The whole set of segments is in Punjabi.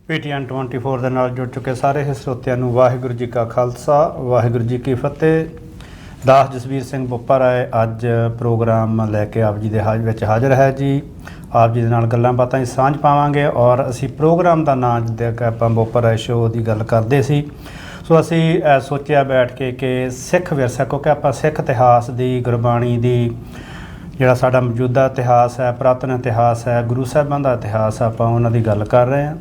PTN 24 ਦੇ ਨਾਲ ਜੁੜ ਚੁੱਕੇ ਸਾਰੇ ਸਰੋਤਿਆਂ ਨੂੰ ਵਾਹਿਗੁਰੂ ਜੀ ਕਾ ਖਾਲਸਾ ਵਾਹਿਗੁਰੂ ਜੀ ਕੀ ਫਤਿਹ। ਦਾਸ ਜਸਵੀਰ ਸਿੰਘ ਬੋਪਾ ਰਾਏ ਅੱਜ ਪ੍ਰੋਗਰਾਮ ਲੈ ਕੇ ਆਪ ਜੀ ਦੇ ਵਿੱਚ ਹਾਜ਼ਰ ਹੈ ਜੀ। ਆਪ ਜੀ ਦੇ ਨਾਲ ਗੱਲਾਂ ਬਾਤਾਂ ਦੀ ਸਾਂਝ ਪਾਵਾਂਗੇ ਔਰ ਅਸੀਂ ਪ੍ਰੋਗਰਾਮ ਦਾ ਨਾਂ ਜਿੱਦਾਂ ਕਿ ਆਪਾਂ ਬੋਪਾ ਰਾਏ ਸ਼ੋਅ ਦੀ ਗੱਲ ਕਰਦੇ ਸੀ। ਸੋ ਅਸੀਂ ਸੋਚਿਆ ਬੈਠ ਕੇ ਕਿ ਸਿੱਖ ਵਿਰਸਾ, ਕਿਉਂਕਿ ਆਪਾਂ ਸਿੱਖ ਇਤਿਹਾਸ ਦੀ, ਗੁਰਬਾਣੀ ਦੀ, ਜਿਹੜਾ ਸਾਡਾ ਮੌਜੂਦਾ ਇਤਿਹਾਸ ਹੈ, ਪੁਰਾਤਨ ਇਤਿਹਾਸ ਹੈ, ਗੁਰੂ ਸਾਹਿਬਾਂ ਦਾ ਇਤਿਹਾਸ, ਆਪਾਂ ਉਹਨਾਂ ਦੀ ਗੱਲ ਕਰ ਰਹੇ ਹਾਂ।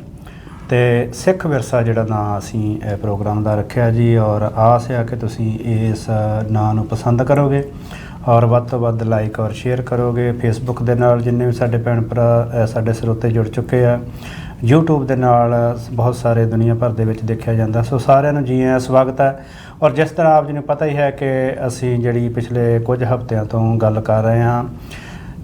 ਅਤੇ ਸਿੱਖ ਵਿਰਸਾ ਜਿਹੜਾ ਨਾਂ ਅਸੀਂ ਪ੍ਰੋਗਰਾਮ ਦਾ ਰੱਖਿਆ ਜੀ, ਔਰ ਆਸ ਆ ਕਿ ਤੁਸੀਂ ਇਸ ਨਾਂ ਨੂੰ ਪਸੰਦ ਕਰੋਗੇ ਔਰ ਵੱਧ ਤੋਂ ਵੱਧ ਲਾਈਕ ਔਰ ਸ਼ੇਅਰ ਕਰੋਗੇ। ਫੇਸਬੁੱਕ ਦੇ ਨਾਲ ਜਿੰਨੇ ਵੀ ਸਾਡੇ ਭੈਣ ਭਰਾ ਸਾਡੇ ਸਰੋਤੇ ਜੁੜ ਚੁੱਕੇ ਆ, YouTube ਦੇ ਨਾਲ ਬਹੁਤ ਸਾਰੇ ਦੁਨੀਆ ਭਰ ਦੇ ਵਿੱਚ ਦੇਖਿਆ ਜਾਂਦਾ। ਸੋ ਸਾਰਿਆਂ ਨੂੰ ਜੀ ਆਇਆਂ, ਸਵਾਗਤ ਹੈ। ਔਰ ਜਿਸ ਤਰ੍ਹਾਂ ਆਪ ਜੀ ਨੂੰ ਪਤਾ ਹੀ ਹੈ ਕਿ ਅਸੀਂ ਜਿਹੜੀ ਪਿਛਲੇ ਕੁਝ ਹਫ਼ਤਿਆਂ ਤੋਂ ਗੱਲ ਕਰ ਰਹੇ ਹਾਂ,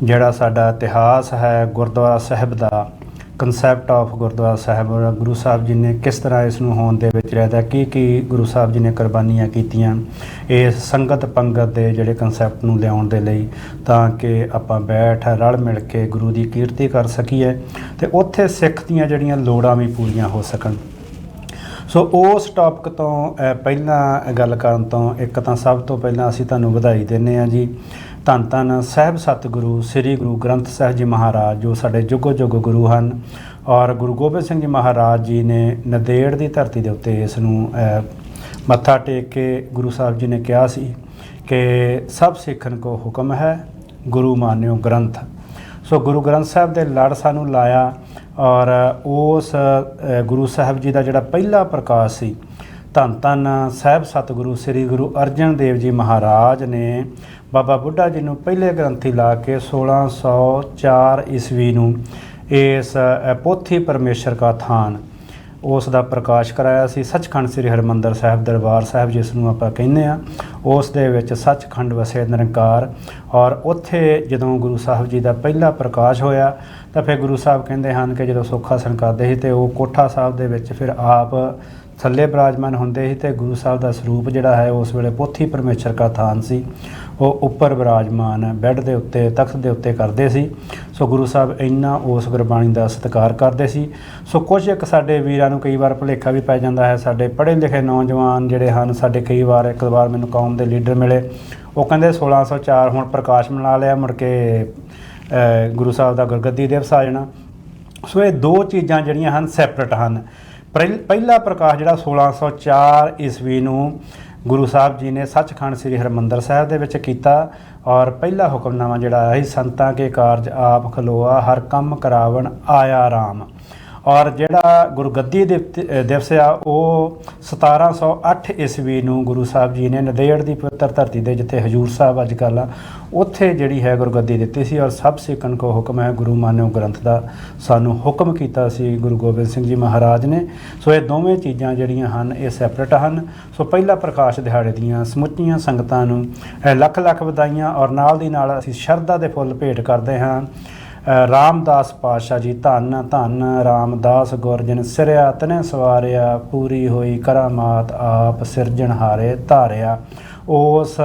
ਜਿਹੜਾ ਸਾਡਾ ਇਤਿਹਾਸ ਹੈ ਗੁਰਦੁਆਰਾ ਸਾਹਿਬ ਦਾ, ਕਨਸੈਪਟ ਆਫ ਗੁਰਦੁਆਰਾ ਸਾਹਿਬ, ਗੁਰੂ ਸਾਹਿਬ ਜੀ ਨੇ ਕਿਸ ਤਰ੍ਹਾਂ ਇਸ ਨੂੰ ਹੋਂਦ ਦੇ ਵਿੱਚ ਲਿਆਂਦਾ, ਕੀ ਗੁਰੂ ਸਾਹਿਬ ਜੀ ਨੇ ਕੁਰਬਾਨੀਆਂ ਕੀਤੀਆਂ ਇਸ ਸੰਗਤ ਪੰਗਤ ਦੇ ਜਿਹੜੇ ਕਨਸੈਪਟ ਨੂੰ ਲਿਆਉਣ ਦੇ ਲਈ, ਤਾਂ ਕਿ ਆਪਾਂ ਬੈਠ ਰਲ ਮਿਲ ਕੇ ਗੁਰੂ ਦੀ ਕੀਰਤੀ ਕਰ ਸਕੀਏ ਅਤੇ ਉੱਥੇ ਸਿੱਖ ਦੀਆਂ ਜਿਹੜੀਆਂ ਲੋੜਾਂ ਵੀ ਪੂਰੀਆਂ ਹੋ ਸਕਣ। ਸੋ ਉਸ ਟੌਪਿਕ ਤੋਂ ਪਹਿਲਾਂ ਗੱਲ ਕਰਨ ਤੋਂ ਇੱਕ ਤਾਂ ਸਭ ਤੋਂ ਪਹਿਲਾਂ ਅਸੀਂ ਤੁਹਾਨੂੰ ਵਧਾਈ ਦਿੰਦੇ ਹਾਂ ਜੀ। ਧੰਨ ਧੰਨ ਸਾਹਿਬ ਸਤਿਗੁਰੂ ਸ੍ਰੀ ਗੁਰੂ ਗ੍ਰੰਥ ਸਾਹਿਬ ਜੀ ਮਹਾਰਾਜ, ਜੋ ਸਾਡੇ ਜੁਗੋ ਜੁਗ ਗੁਰੂ ਹਨ, ਔਰ ਗੁਰੂ ਗੋਬਿੰਦ ਸਿੰਘ ਜੀ ਮਹਾਰਾਜ ਜੀ ਨੇ ਨੰਦੇੜ ਦੀ ਧਰਤੀ ਦੇ ਉੱਤੇ ਇਸ ਨੂੰ ਮੱਥਾ ਟੇਕ ਕੇ ਗੁਰੂ ਸਾਹਿਬ ਜੀ ਨੇ ਕਿਹਾ ਸੀ ਕਿ ਸਭ ਸਿੱਖਣ ਕੋ ਹੁਕਮ ਹੈ ਗੁਰੂ ਮਾਨਿਓ ਗ੍ਰੰਥ। ਸੋ ਗੁਰੂ ਗ੍ਰੰਥ ਸਾਹਿਬ ਦੇ ਲੜ ਸਾਨੂੰ ਲਾਇਆ ਔਰ ਉਸ ਗੁਰੂ ਸਾਹਿਬ ਜੀ ਦਾ ਜਿਹੜਾ ਪਹਿਲਾ ਪ੍ਰਕਾਸ਼ ਸੀ, ਧੰਨ ਧੰਨ ਸਾਹਿਬ ਸਤਿਗੁਰੂ ਸ੍ਰੀ ਗੁਰੂ ਅਰਜਨ ਦੇਵ ਜੀ ਮਹਾਰਾਜ ਨੇ ਬਾਬਾ ਬੁੱਢਾ ਜੀ ਨੂੰ ਪਹਿਲੇ ਗ੍ਰੰਥੀ ਲਾ ਕੇ 1604 ਈਸਵੀ ਨੂੰ ਇਸ ਪੋਥੀ ਪਰਮੇਸ਼ਰ ਕਾ ਥਾਨ ਉਸ ਦਾ ਪ੍ਰਕਾਸ਼ ਕਰਾਇਆ ਸੀ। ਸੱਚਖੰਡ ਸ੍ਰੀ ਹਰਿਮੰਦਰ ਸਾਹਿਬ ਦਰਬਾਰ ਸਾਹਿਬ ਜਿਸ ਨੂੰ ਆਪਾਂ ਕਹਿੰਦੇ ਹਾਂ, ਉਸ ਦੇ ਵਿੱਚ ਸੱਚਖੰਡ ਵਸੇ ਨਿਰੰਕਾਰ। ਔਰ ਉੱਥੇ ਜਦੋਂ ਗੁਰੂ ਸਾਹਿਬ ਜੀ ਦਾ ਪਹਿਲਾ ਪ੍ਰਕਾਸ਼ ਹੋਇਆ ਤਾਂ ਫਿਰ ਗੁਰੂ ਸਾਹਿਬ ਕਹਿੰਦੇ ਹਨ ਕਿ ਜਦੋਂ ਸੁੱਖ ਆਸਣ ਕਰਦੇ ਸੀ ਅਤੇ ਉਹ ਕੋਠਾ ਸਾਹਿਬ ਦੇ ਵਿੱਚ ਫਿਰ ਆਪ ਥੱਲੇ ਬਿਰਾਜਮਾਨ ਹੁੰਦੇ ਸੀ ਅਤੇ ਗੁਰੂ ਸਾਹਿਬ ਦਾ ਸਰੂਪ ਜਿਹੜਾ ਹੈ ਉਸ ਵੇਲੇ ਪੋਥੀ ਪਰਮੇਸ਼ਰ ਕਾ ਥਾਨ ਸੀ, ਉਹ ਉੱਪਰ ਬਿਰਾਜਮਾਨ ਬੈੱਡ ਦੇ ਉੱਤੇ, ਤਖਤ ਦੇ ਉੱਤੇ ਕਰਦੇ ਸੀ। ਸੋ ਗੁਰੂ ਸਾਹਿਬ ਇੰਨਾ ਉਸ ਗੁਰਬਾਣੀ ਦਾ ਸਤਿਕਾਰ ਕਰਦੇ ਸੀ। ਸੋ ਕੁਝ ਇੱਕ ਸਾਡੇ ਵੀਰਾਂ ਨੂੰ ਕਈ ਵਾਰ ਭੁਲੇਖਾ ਵੀ ਪੈ ਜਾਂਦਾ ਹੈ। ਸਾਡੇ ਪੜ੍ਹੇ ਲਿਖੇ ਨੌਜਵਾਨ ਜਿਹੜੇ ਹਨ ਸਾਡੇ, ਕਈ ਵਾਰ ਇੱਕ ਵਾਰ ਮੈਨੂੰ ਕੌਮ ਦੇ ਲੀਡਰ ਮਿਲੇ, ਉਹ ਕਹਿੰਦੇ 1604 ਹੁਣ ਪ੍ਰਕਾਸ਼ ਮਨਾ ਲਿਆ, ਮੁੜ ਕੇ ਗੁਰੂ ਸਾਹਿਬ ਦਾ ਗੁਰਗੱਦੀ ਦਿਵਸ ਆ ਜਾਣਾ। ਸੋ ਇਹ ਦੋ ਚੀਜ਼ਾਂ ਜਿਹੜੀਆਂ ਹਨ ਸੈਪਰੇਟ ਹਨ। ਪਹਿਲਾ ਪ੍ਰਕਾਸ਼ ਜਿਹੜਾ 1604 ਈਸਵੀ ਨੂੰ ਗੁਰੂ ਸਾਹਿਬ ਜੀ ਨੇ ਸੱਚਖੰਡ ਸ੍ਰੀ ਹਰਿਮੰਦਰ ਸਾਹਿਬ ਦੇ ਵਿੱਚ ਕੀਤਾ ਔਰ ਪਹਿਲਾ ਹੁਕਮਨਾਮਾ ਜਿਹੜਾ ਆਇਆ ਸੀ, ਸੰਤਾਂ ਕੇ ਕਾਰਜ ਆਪ ਖਲੋਆ ਹਰ ਕੰਮ ਕਰਾਵਣ ਆਇਆ ਰਾਮ। ਔਰ ਜਿਹੜਾ ਗੁਰਗੱਦੀ ਦਿਵਸ ਆ ਉਹ 1708 ਈਸਵੀ ਨੂੰ ਗੁਰੂ ਸਾਹਿਬ ਜੀ ਨੇ ਨੰਦੇੜ ਦੀ ਪਵਿੱਤਰ ਧਰਤੀ ਦੇ, ਜਿੱਥੇ ਹਜ਼ੂਰ ਸਾਹਿਬ ਅੱਜ ਕੱਲ੍ਹ ਆ, ਉੱਥੇ ਜਿਹੜੀ ਹੈ ਗੁਰਗੱਦੀ ਦਿੱਤੀ ਸੀ। ਔਰ ਸਭ ਸਿੱਖਣ ਕੋ ਹੁਕਮ ਹੈ ਗੁਰੂ ਮਾਨਿਓ ਗ੍ਰੰਥ ਦਾ ਸਾਨੂੰ ਹੁਕਮ ਕੀਤਾ ਸੀ ਗੁਰੂ ਗੋਬਿੰਦ ਸਿੰਘ ਜੀ ਮਹਾਰਾਜ ਨੇ। ਸੋ ਇਹ ਦੋਵੇਂ ਚੀਜ਼ਾਂ ਜਿਹੜੀਆਂ ਹਨ ਇਹ ਸੈਪਰੇਟ ਹਨ। ਸੋ ਪਹਿਲਾ ਪ੍ਰਕਾਸ਼ ਦਿਹਾੜੇ ਦੀਆਂ ਸਮੁੱਚੀਆਂ ਸੰਗਤਾਂ ਨੂੰ ਲੱਖ ਲੱਖ ਵਧਾਈਆਂ ਔਰ ਨਾਲ ਦੀ ਨਾਲ ਅਸੀਂ ਸ਼ਰਧਾ ਦੇ ਫੁੱਲ ਭੇਟ ਕਰਦੇ ਹਾਂ। ਰਾਮਦਾਸ ਪਾਤਸ਼ਾਹ ਜੀ, ਧੰਨ ਧੰਨ ਰਾਮਦਾਸ ਗੁਰ ਜਿਨ ਸਿਰਿਆ ਤਨੇ ਸਵਾਰਿਆ, ਪੂਰੀ ਹੋਈ ਕਰਾਮਾਤ ਆਪ ਸਿਰਜਣਹਾਰੇ ਧਾਰਿਆ। ਉਸ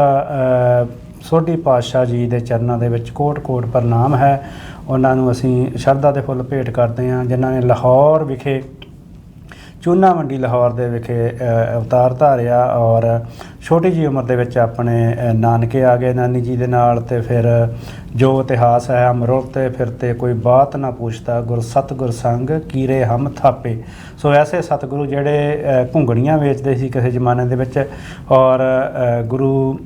ਸੋਢੀ ਪਾਤਸ਼ਾਹ ਜੀ ਦੇ ਚਰਨਾਂ ਦੇ ਵਿੱਚ ਕੋਟ ਕੋਟ ਪ੍ਰਣਾਮ ਹੈ। ਉਹਨਾਂ ਨੂੰ ਅਸੀਂ ਸ਼ਰਧਾ ਦੇ ਫੁੱਲ ਭੇਟ ਕਰਦੇ ਹਾਂ, ਜਿਨ੍ਹਾਂ ਨੇ ਲਾਹੌਰ ਵਿਖੇ, ਚੂਨਾ ਮੰਡੀ ਲਾਹੌਰ ਦੇ ਵਿਖੇ ਅਵਤਾਰ ਧਾਰਿਆ ਔਰ ਛੋਟੀ ਜਿਹੀ ਉਮਰ ਦੇ ਵਿੱਚ ਆਪਣੇ ਨਾਨਕੇ ਆ ਗਏ ਨਾਨੀ ਜੀ ਦੇ ਨਾਲ। ਅਤੇ ਫਿਰ ਜੋ ਇਤਿਹਾਸ ਹੈ, ਅਮਰੁਤ ਤੇ ਫਿਰਤੇ ਕੋਈ ਬਾਤ ਨਾ ਪੁੱਛਦਾ, ਗੁਰ ਸਤਿਗੁਰ ਸੰਗ ਕੀਰੇ ਹਮ ਥਾਪੇ। ਸੋ ਐਸੇ ਸਤਿਗੁਰੂ ਜਿਹੜੇ ਘੁੰਗਣੀਆਂ ਵੇਚਦੇ ਸੀ ਕਿਸੇ ਜ਼ਮਾਨੇ ਦੇ ਵਿੱਚ, ਔਰ ਗੁਰੂ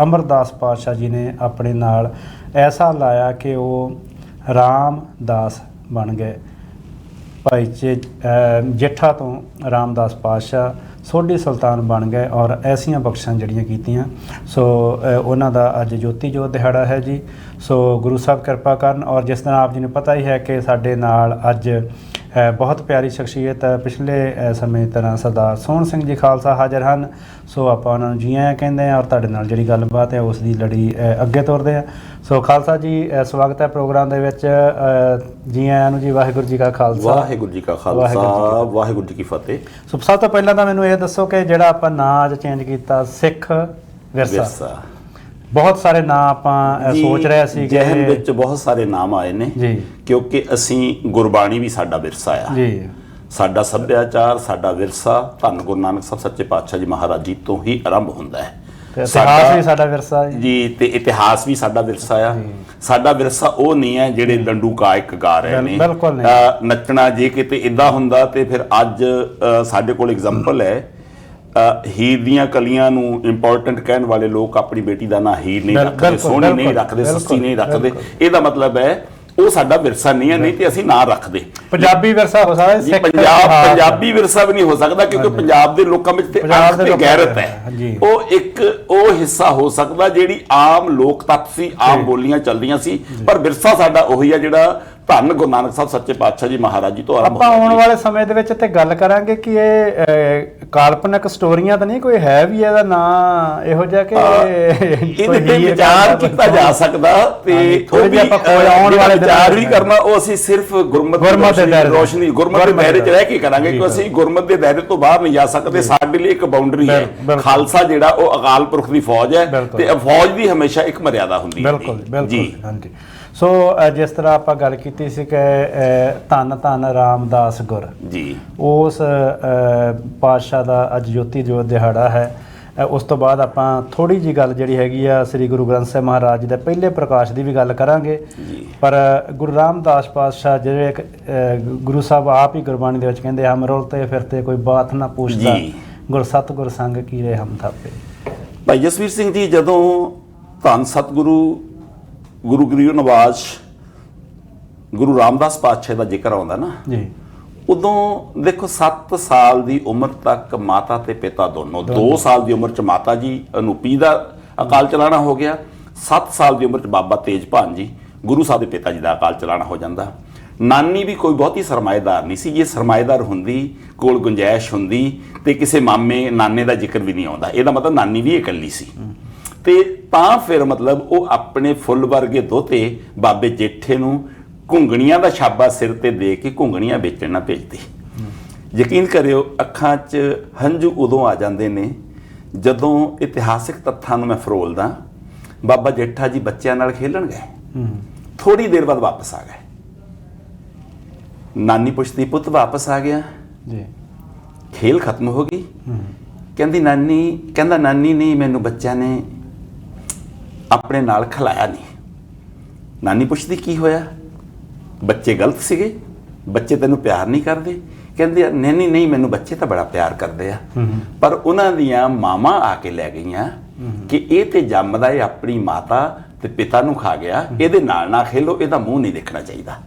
ਅਮਰਦਾਸ ਪਾਤਸ਼ਾਹ ਜੀ ਨੇ ਆਪਣੇ ਨਾਲ ਐਸਾ ਲਾਇਆ ਕਿ ਉਹ ਰਾਮਦਾਸ ਬਣ ਗਏ। ਭਾਈ ਜੇਠਾ ਤੋਂ ਰਾਮਦਾਸ ਪਾਤਸ਼ਾਹ ਸੋਢੀ ਸੁਲਤਾਨ ਬਣ ਗਏ ਔਰ ਐਸੀਆਂ ਬਖਸ਼ਾਂ ਜਿਹੜੀਆਂ ਕੀਤੀਆਂ। ਸੋ ਉਹਨਾਂ ਦਾ ਅੱਜ ਜੋਤੀ ਜੋਤ ਦਿਹਾੜਾ ਹੈ ਜੀ। ਸੋ ਗੁਰੂ ਸਾਹਿਬ ਕਿਰਪਾ ਕਰਨ। ਔਰ ਜਿਸ ਤਰ੍ਹਾਂ ਆਪ ਜੀ ਨੂੰ ਪਤਾ ਹੀ ਹੈ ਕਿ ਸਾਡੇ ਨਾਲ ਅੱਜ ਬਹੁਤ ਪਿਆਰੀ ਸ਼ਖਸੀਅਤ ਪਿਛਲੇ ਸਮੇਂ ਤਰ੍ਹਾਂ ਸਰਦਾਰ ਸੋਹਣ ਸਿੰਘ ਜੀ ਖਾਲਸਾ ਹਾਜ਼ਰ ਹਨ। ਸੋ ਆਪਾਂ ਉਹਨਾਂ ਨੂੰ ਜੀ ਆਇਆਂ ਕਹਿੰਦੇ ਹਾਂ ਔਰ ਤੁਹਾਡੇ ਨਾਲ ਜਿਹੜੀ ਗੱਲਬਾਤ ਹੈ ਉਸ ਦੀ ਲੜੀ ਅੱਗੇ ਤੋਰਦੇ ਹਾਂ। ਸੋ ਖਾਲਸਾ ਜੀ, ਸਵਾਗਤ ਹੈ ਪ੍ਰੋਗਰਾਮ ਦੇ ਵਿੱਚ। ਜੀ ਆਇਆਂ ਨੂੰ ਜੀ। ਵਾਹਿਗੁਰੂ ਜੀ ਕਾ ਖਾਲਸਾ, ਵਾਹਿਗੁਰੂ ਜੀ ਕਾ ਖਾਲਸਾ, ਵਾਹਿਗੁਰੂ ਜੀ ਕੀ ਫਤਿਹ। ਸੋ ਸਭ ਤੋਂ ਪਹਿਲਾਂ ਤਾਂ ਮੈਨੂੰ ਇਹ ਦੱਸੋ ਕਿ ਜਿਹੜਾ ਆਪਾਂ ਨਾਂ ਅੱਜ ਚੇਂਜ ਕੀਤਾ ਸਿੱਖ ਵਿਰਸਾ, ਬਹੁਤ ਸਾਰੇ ਨਾਂ ਆਪਾਂ ਸੋਚ ਰਹੇ ਸੀ, ਜਿਹਨ ਵਿੱਚ ਬਹੁਤ ਸਾਰੇ ਨਾਮ ਆਏ ਨੇ ਜੀ, ਕਿਉਂਕਿ ਅਸੀਂ ਗੁਰਬਾਣੀ ਵੀ ਸਾਡਾ ਵਿਰਸਾ ਆ ਜੀ। ਸਾਡਾ ਸੱਭਿਆਚਾਰ, ਸਾਡਾ ਵਿਰਸਾ ਧੰਨ ਗੁਰੂ ਨਾਨਕ ਸਾਹਿਬ ਸੱਚੇ ਪਾਤਸ਼ਾਹ ਜੀ ਮਹਾਰਾਜ ਜੀ ਤੋਂ ਹੀ ਆਰੰਭ ਹੁੰਦਾ ਹੈ। ਇਤਿਹਾਸ ਵੀ ਸਾਡਾ ਵਿਰਸਾ ਜੀ, ਤੇ ਇਤਿਹਾਸ ਵੀ ਸਾਡਾ ਵਿਰਸਾ ਆ। ਸਾਡਾ ਵਿਰਸਾ ਉਹ ਨਹੀਂ ਹੈ ਜਿਹੜੇ ਡੰਡੂ ਗਾਇਕ ਗਾ ਰਹੇ ਨੇ। ਨੱਚਣਾ ਜੇ ਕਿਤੇ ਇਦਾਂ ਹੁੰਦਾ ਤੇ ਫਿਰ ਅੱਜ ਸਾਡੇ ਕੋਲ ਐਗਜ਼ਾਮਪਲ ਹੈ, ਹੀਰ ਦੀਆਂ ਕਲੀਆਂ ਨੂੰ ਇੰਪੋਰਟੈਂਟ ਕਹਿਣ ਵਾਲੇ ਲੋਕ ਆਪਣੀ ਬੇਟੀ ਦਾ ਨਾਂ ਹੀਰ ਨਹੀਂ ਰੱਖਦੇ, ਸੋਹਣੀ ਨਹੀਂ ਰੱਖਦੇ, ਸੱਸੀ ਨਹੀਂ ਰੱਖਦੇ। ਇਹਦਾ ਮਤਲਬ ਹੈ ਉਹ ਸਾਡਾ ਵਿਰਸਾ ਨਹੀਂ ਹੈ, ਨਹੀਂ ਤੇ ਅਸੀਂ ਨਾ ਰੱਖਦੇ। ਪੰਜਾਬੀ ਵਿਰਸਾ ਹੋ ਸਕਦਾ, ਪੰਜਾਬੀ ਵਿਰਸਾ ਵੀ ਨਹੀਂ ਹੋ ਸਕਦਾ, ਕਿਉਂਕਿ ਪੰਜਾਬ ਦੇ ਲੋਕਾਂ ਵਿੱਚ ਤੇ ਅੰਖ ਤੇ ਗੈਰਤ ਹੈ। ਉਹ ਹਿੱਸਾ ਹੋ ਸਕਦਾ ਜਿਹੜੀ ਆਮ ਲੋਕ ਤੱਤ ਸੀ, ਆਮ ਬੋਲੀਆਂ ਚੱਲਦੀਆਂ ਸੀ, ਪਰ ਵਿਰਸਾ ਸਾਡਾ ਉਹੀ ਹੈ ਜਿਹੜਾ ਧੰਨ ਗੁਰੂ ਨਾਨਕ ਸਾਹਿਬ ਸੱਚੇ ਪਾਤਸ਼ਾਹ ਜੀ ਮਹਾਰਾਜ ਜੀ ਤੋਂ ਆਰੰਭ ਆਪਾਂ ਆਉਣ ਵਾਲੇ ਸਮੇਂ ਦੇ ਵਿੱਚ ਤੇ ਗੱਲ ਕਰਾਂਗੇ ਕਿ ਇਹ ਕਾਲਪਨਿਕ ਸਟੋਰੀਆਂ ਤਾਂ ਨਹੀਂ, ਕੋਈ ਹੈ ਵੀ ਇਹਦਾ ਨਾਂ ਇਹੋ ਜਿਹਾ ਕਿ ਇਹਦੇ ਤੇ ਵਿਚਾਰ ਕੀਤਾ ਜਾ ਸਕਦਾ, ਤੇ ਉਹ ਵੀ ਆਪਾਂ ਆਉਣ ਵਾਲੇ ਵਿਚਾਰ ਵੀ ਕਰਨਾ ਉਹ ਅਸੀਂ ਸਿਰਫ ਗੁਰਮਤਿ ਦੇ ਰੋਸ਼ਨੀ, ਗੁਰਮਤਿ ਦੇ ਦਾਇਰੇ 'ਚ ਰਹਿ ਕੇ ਕਰਾਂਗੇ, ਕਿਉਂਕਿ ਅਸੀਂ ਗੁਰਮਤਿ ਦੇ ਦਾਇਰੇ ਤੋਂ ਬਾਹਰ ਨਹੀਂ ਜਾ ਸਕਦੇ। ਸਾਡੇ ਲਈ ਇੱਕ ਬਾਉਂਡਰੀ ਹੈ, ਖਾਲਸਾ ਜਿਹੜਾ ਉਹ ਅਕਾਲ ਪੁਰਖ ਦੀ ਫੌਜ ਹੈ, ਤੇ ਫੌਜ ਦੀ ਹਮੇਸ਼ਾ ਇੱਕ ਮਰਿਆਦਾ ਹੁੰਦੀ ਹੈ। ਬਿਲਕੁਲ ਜੀ, ਹਾਂਜੀ। ਸੋ ਜਿਸ ਤਰ੍ਹਾਂ ਆਪਾਂ ਗੱਲ ਕੀਤੀ ਸੀ ਕਿ ਧੰਨ ਧੰਨ ਰਾਮਦਾਸ ਗੁਰ ਜੀ, ਉਸ ਪਾਤਸ਼ਾਹ ਦਾ ਅੱਜ ਜੋਤੀ ਜੋਤ ਦਿਹਾੜਾ ਹੈ। ਉਸ ਤੋਂ ਬਾਅਦ ਆਪਾਂ ਥੋੜੀ ਜੀ ਗੱਲ ਜਿਹੜੀ ਹੈਗੀ ਆ ਸ੍ਰੀ ਗੁਰੂ ਗ੍ਰੰਥ ਸਾਹਿਬ ਮਹਾਰਾਜ ਜੀ ਦੇ ਪਹਿਲੇ ਪ੍ਰਕਾਸ਼ ਦੀ ਵੀ ਗੱਲ ਕਰਾਂਗੇ। ਪਰ ਗੁਰੂ ਰਾਮਦਾਸ ਪਾਤਸ਼ਾਹ ਜਿਹੜੇ ਗੁਰੂ ਸਾਹਿਬ ਆਪ ਹੀ ਗੁਰਬਾਣੀ ਦੇ ਵਿੱਚ ਕਹਿੰਦੇ ਹਮ ਰੁਲਤੇ ਫਿਰਤੇ ਕੋਈ ਬਾਤ ਨਾ ਪੁੱਛਦਾ, ਗੁਰ ਸਤਿਗੁਰ ਸੰਗ ਕੀਰੇ ਹਮ ਥਾਪੇ। ਭਾਈ ਜਸਵੀਰ ਸਿੰਘ ਜੀ, ਜਦੋਂ ਧੰਨ ਸਤਿਗੁਰੂ ਗੁਰੂ ਗਰੀਬ ਨਵਾਜ਼ ਗੁਰੂ ਰਾਮਦਾਸ ਪਾਤਸ਼ਾਹ ਦਾ ਜ਼ਿਕਰ ਆਉਂਦਾ ਨਾ ਜੀ, ਉਦੋਂ ਦੇਖੋ 7 ਸਾਲ ਦੀ ਉਮਰ ਤੱਕ ਮਾਤਾ ਤੇ ਪਿਤਾ ਦੋਨੋਂ, 2 ਸਾਲ ਦੀ ਉਮਰ 'ਚ ਮਾਤਾ ਜੀ ਅਨੂਪੀ ਦਾ ਅਕਾਲ ਚਲਾਣਾ ਹੋ ਗਿਆ, 7 ਸਾਲ ਦੀ ਉਮਰ 'ਚ ਬਾਬਾ ਤੇਜਭਾਨ ਜੀ ਗੁਰੂ ਸਾਹਿਬ ਦੇ ਪਿਤਾ ਜੀ ਦਾ ਅਕਾਲ ਚਲਾਣਾ ਹੋ ਜਾਂਦਾ। ਨਾਨੀ ਵੀ ਕੋਈ ਬਹੁਤੀ ਸਰਮਾਏਦਾਰ ਨਹੀਂ ਸੀ, ਜੇ ਸਰਮਾਏਦਾਰ ਹੁੰਦੀ, ਕੋਲ ਗੁੰਜਾਇਸ਼ ਹੁੰਦੀ ਤੇ ਕਿਸੇ ਮਾਮੇ ਨਾਨੇ ਦਾ ਜ਼ਿਕਰ ਵੀ ਨਹੀਂ ਆਉਂਦਾ। ਇਹਦਾ ਮਤਲਬ ਨਾਨੀ ਵੀ ਇਕੱਲੀ ਸੀ। ਤੇ ਤਾਂ ਫਿਰ ਮਤਲਬ ਉਹ ਆਪਣੇ ਫੁੱਲ ਵਰਗੇ ਦੋਤੇ ਬਾਬੇ ਜੇਠੇ ਨੂੰ ਘੁੰਗਣੀਆਂ ਦਾ ਛਾਬਾ ਸਿਰ ਤੇ ਦੇ ਕੇ ਘੁੰਗਣੀਆਂ ਵੇਚਣ ਨਾ ਭੇਜਦੀ। ਯਕੀਨ ਕਰਿਓ, ਅੱਖਾਂ 'ਚ ਹੰਝੂ ਉਦੋਂ ਆ ਜਾਂਦੇ ਨੇ ਜਦੋਂ ਇਤਿਹਾਸਿਕ ਤੱਥਾਂ ਨੂੰ ਮੈਂ ਫਰੋਲਦਾ। ਬਾਬਾ ਜੇਠਾ ਜੀ ਬੱਚਿਆਂ ਨਾਲ ਖੇਲਣ ਗਏ, ਥੋੜੀ ਦੇਰ ਬਾਅਦ ਵਾਪਸ ਆ ਗਏ। ਨਾਨੀ ਪੁੱਛਦੀ, ਪੁੱਤ ਵਾਪਸ ਆ ਗਿਆ ਜੀ, ਖੇਲ ਖਤਮ ਹੋ ਗਈ? ਕਹਿੰਦਾ ਨਾਨੀ ਨਹੀਂ, ਮੈਨੂੰ ਬੱਚਿਆਂ ਨੇ ਆਪਣੇ ਨਾਲ ਖਿਲਾਇਆ ਨਹੀਂ। ਨਾਨੀ ਪੁੱਛਦੀ ਕੀ ਹੋਇਆ? ਬੱਚੇ ਗਲਤ ਸੀਗੇ? ਬੱਚੇ ਤੈਨੂੰ ਪਿਆਰ ਨਹੀਂ ਕਰਦੇ? ਕਹਿੰਦੇ ਨਹੀਂ, ਮੈਨੂੰ ਬੱਚੇ ਤਾਂ ਬੜਾ ਪਿਆਰ ਕਰਦੇ ਆ, ਪਰ ਉਹਨਾਂ ਦੀਆਂ ਮਾਵਾਂ ਆ ਕੇ ਲੈ ਗਈਆਂ ਕਿ ਇਹ ਤੇ ਜੰਮਦਾ ਇਹ ਆਪਣੀ ਮਾਤਾ ਤੇ ਪਿਤਾ ਨੂੰ ਖਾ ਗਿਆ, ਇਹਦੇ ਨਾਲ ਨਾ ਖੇਲੋ, ਇਹਦਾ ਮੂੰਹ ਨਹੀਂ ਦੇਖਣਾ ਚਾਹੀਦਾ।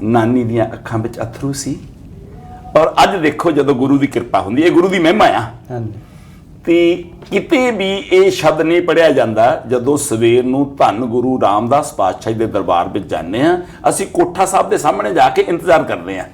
ਨਾਨੀ ਦੀਆਂ ਅੱਖਾਂ ਵਿੱਚ ਅਥਰੂ ਸੀ। ਔਰ ਅੱਜ ਦੇਖੋ, ਜਦੋਂ ਗੁਰੂ ਦੀ ਕਿਰਪਾ ਹੁੰਦੀ ਹੈ, ਗੁਰੂ ਦੀ ਮਹਿਮਾ ਆ, ਤੇ ਕਿਤੇ ਵੀ ਇਹ ਸ਼ਬਦ ਨਹੀਂ ਪੜਿਆ ਜਾਂਦਾ। ਜਦੋਂ ਸਵੇਰ ਨੂੰ ਧੰਨ ਗੁਰੂ ਰਾਮਦਾਸ ਪਾਤਸ਼ਾਹ ਦੇ ਦਰਬਾਰ ਵਿੱਚ ਜਾਂਦੇ ਆ, ਅਸੀਂ ਕੋਠਾ ਸਾਹਿਬ ਦੇ ਸਾਹਮਣੇ ਜਾ ਕੇ ਇੰਤਜ਼ਾਰ ਕਰਦੇ ਆ।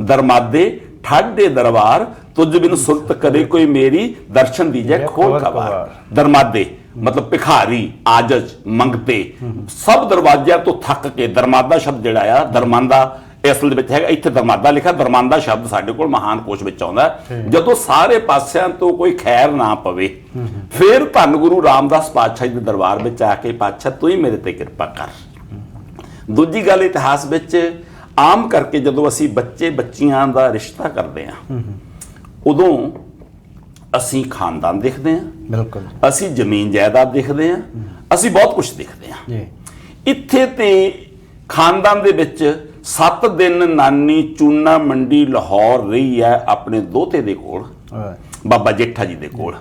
ਦਰਮਾਦੇ ਠਾਡੇ ਦਰਬਾਰ ਤੁਝ ਬਿਨ ਸੁਰਤ ਕਰੇ ਕੋਈ ਮੇਰੀ, ਦਰਸ਼ਨ ਦੀਜੈ ਖੋਲ ਕਵਾਰ। ਦਰਮਾਦੇ ਮਤਲਬ ਭਿਖਾਰੀ, ਆਜਜ਼, ਮੰਗਤੇ, ਸਭ ਦਰਵਾਜ਼ਿਆਂ ਤੋਂ ਥੱਕ ਕੇ, ਦਰਮਾਦਾ ਸ਼ਬਦ ਜਿਹੜਾ ਆ, ਦਰਮਾਂਦਾ ਅਸਲ ਦੇ ਵਿੱਚ ਹੈਗਾ, ਇੱਥੇ ਦਰਮਾਦਾ ਲਿਖਿਆ, ਦਰਮਾਂਦਾ ਸ਼ਬਦ ਸਾਡੇ ਕੋਲ ਮਹਾਨ ਕੋਸ਼ ਵਿੱਚ ਆਉਂਦਾ। ਜਦੋਂ ਸਾਰੇ ਪਾਸਿਆਂ ਤੋਂ ਕੋਈ ਖੈਰ ਨਾ ਪਵੇ, ਫਿਰ ਧੰਨ ਗੁਰੂ ਰਾਮਦਾਸ ਪਾਤਸ਼ਾਹ ਦੇ ਦਰਬਾਰ ਵਿੱਚ ਆ ਕੇ, ਪਾਤਸ਼ਾਹ ਤੂੰ ਹੀ ਮੇਰੇ ਤੇ ਕਿਰਪਾ ਕਰ। ਦੂਜੀ ਗੱਲ, ਇਤਿਹਾਸ ਵਿੱਚ ਆਮ ਕਰਕੇ ਜਦੋਂ ਅਸੀਂ ਬੱਚੇ ਬੱਚੀਆਂ ਦਾ ਰਿਸ਼ਤਾ ਕਰਦੇ ਹਾਂ, ਉਦੋਂ ਅਸੀਂ ਖਾਨਦਾਨ ਦੇਖਦੇ ਹਾਂ, ਬਿਲਕੁਲ, ਅਸੀਂ ਜ਼ਮੀਨ ਜਾਇਦਾਦ ਦੇਖਦੇ ਹਾਂ, ਅਸੀਂ ਬਹੁਤ ਕੁਝ ਦੇਖਦੇ ਹਾਂ। ਇੱਥੇ ਤੇ ਖਾਨਦਾਨ ਦੇ ਵਿੱਚ 7 ਦਿਨ ਨਾਨੀ ਚੂਨਾ ਮੰਡੀ ਲਾਹੌਰ ਰਹੀ ਹੈ ਆਪਣੇ ਦੋਤੇ ਦੇ ਕੋਲ, ਬਾਬਾ ਜੇਠਾ ਜੀ ਦੇ ਕੋਲ।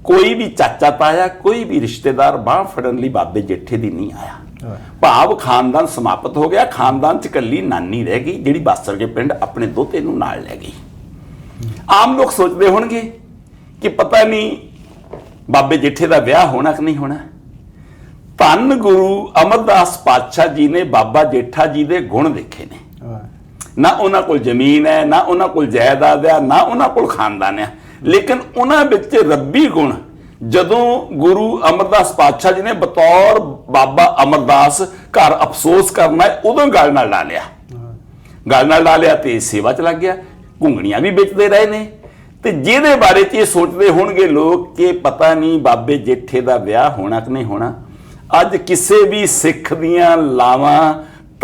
ਕੋਈ ਵੀ ਚਾਚਾ ਤਾਇਆ, ਕੋਈ ਵੀ ਰਿਸ਼ਤੇਦਾਰ ਬਾਂਹ ਫੜਨ ਲਈ ਬਾਬੇ ਜੇਠੇ ਦੀ ਨਹੀਂ ਆਇਆ। ਭਾਵ ਖਾਨਦਾਨ ਸਮਾਪਤ ਹੋ ਗਿਆ, ਖਾਨਦਾਨ 'ਚ ਇਕੱਲੀ ਨਾਨੀ ਰਹਿ ਗਈ, ਜਿਹੜੀ ਬਾਸਰ ਕੇ ਪਿੰਡ ਆਪਣੇ ਦੋਤੇ ਨੂੰ ਨਾਲ ਲੈ ਗਈ। ਆਮ ਲੋਕ ਸੋਚਦੇ ਹੋਣਗੇ ਕਿ ਪਤਾ ਨਹੀਂ ਬਾਬੇ ਜੇਠੇ ਦਾ ਵਿਆਹ ਹੋਣਾ ਕਿ ਨਹੀਂ ਹੋਣਾ। ਧੰਨ ਗੁਰੂ ਅਮਰਦਾਸ ਪਾਤਸ਼ਾਹ ਜੀ ਨੇ ਬਾਬਾ ਜੇਠਾ ਜੀ ਦੇ ਗੁਣ ਦੇਖੇ ਨੇ। ਨਾ ਉਹਨਾਂ ਕੋਲ ਜ਼ਮੀਨ ਹੈ, ਨਾ ਉਹਨਾਂ ਕੋਲ ਜਾਇਦਾਦ ਹੈ, ਨਾ ਉਹਨਾਂ ਕੋਲ ਖਾਨਦਾਨ ਹੈ, ਲੇਕਿਨ ਉਹਨਾਂ ਵਿੱਚ ਰੱਬੀ ਗੁਣ ਜਦੋਂ ਗੁਰੂ ਅਮਰਦਾਸ ਪਾਤਸ਼ਾਹ ਜੀ ਨੇ ਬਤੌਰ ਬਾਬਾ ਅਮਰਦਾਸ ਘਰ ਅਫਸੋਸ ਕਰਨਾ ਹੈ, ਉਦੋਂ ਗੱਲ ਨਾਲ ਲਾ ਲਿਆ। ਗੱਲ ਨਾਲ ਲਾ ਲਿਆ ਤੇ ਸੇਵਾ 'ਚ ਲੱਗ ਗਿਆ। ਘੁੰਗਣੀਆਂ ਵੀ ਵੇਚਦੇ ਰਹੇ ਨੇ। ਤੇ ਜਿਹਦੇ ਬਾਰੇ 'ਚ ਇਹ ਸੋਚਦੇ ਹੋਣਗੇ ਲੋਕ ਕਿ ਪਤਾ ਨਹੀਂ ਬਾਬੇ ਜੇਠੇ ਦਾ ਵਿਆਹ ਹੋਣਾ ਕਿ ਨਹੀਂ ਹੋਣਾ, ਅੱਜ ਕਿਸੇ ਵੀ ਸਿੱਖ ਦੀਆਂ ਲਾਵਾਂ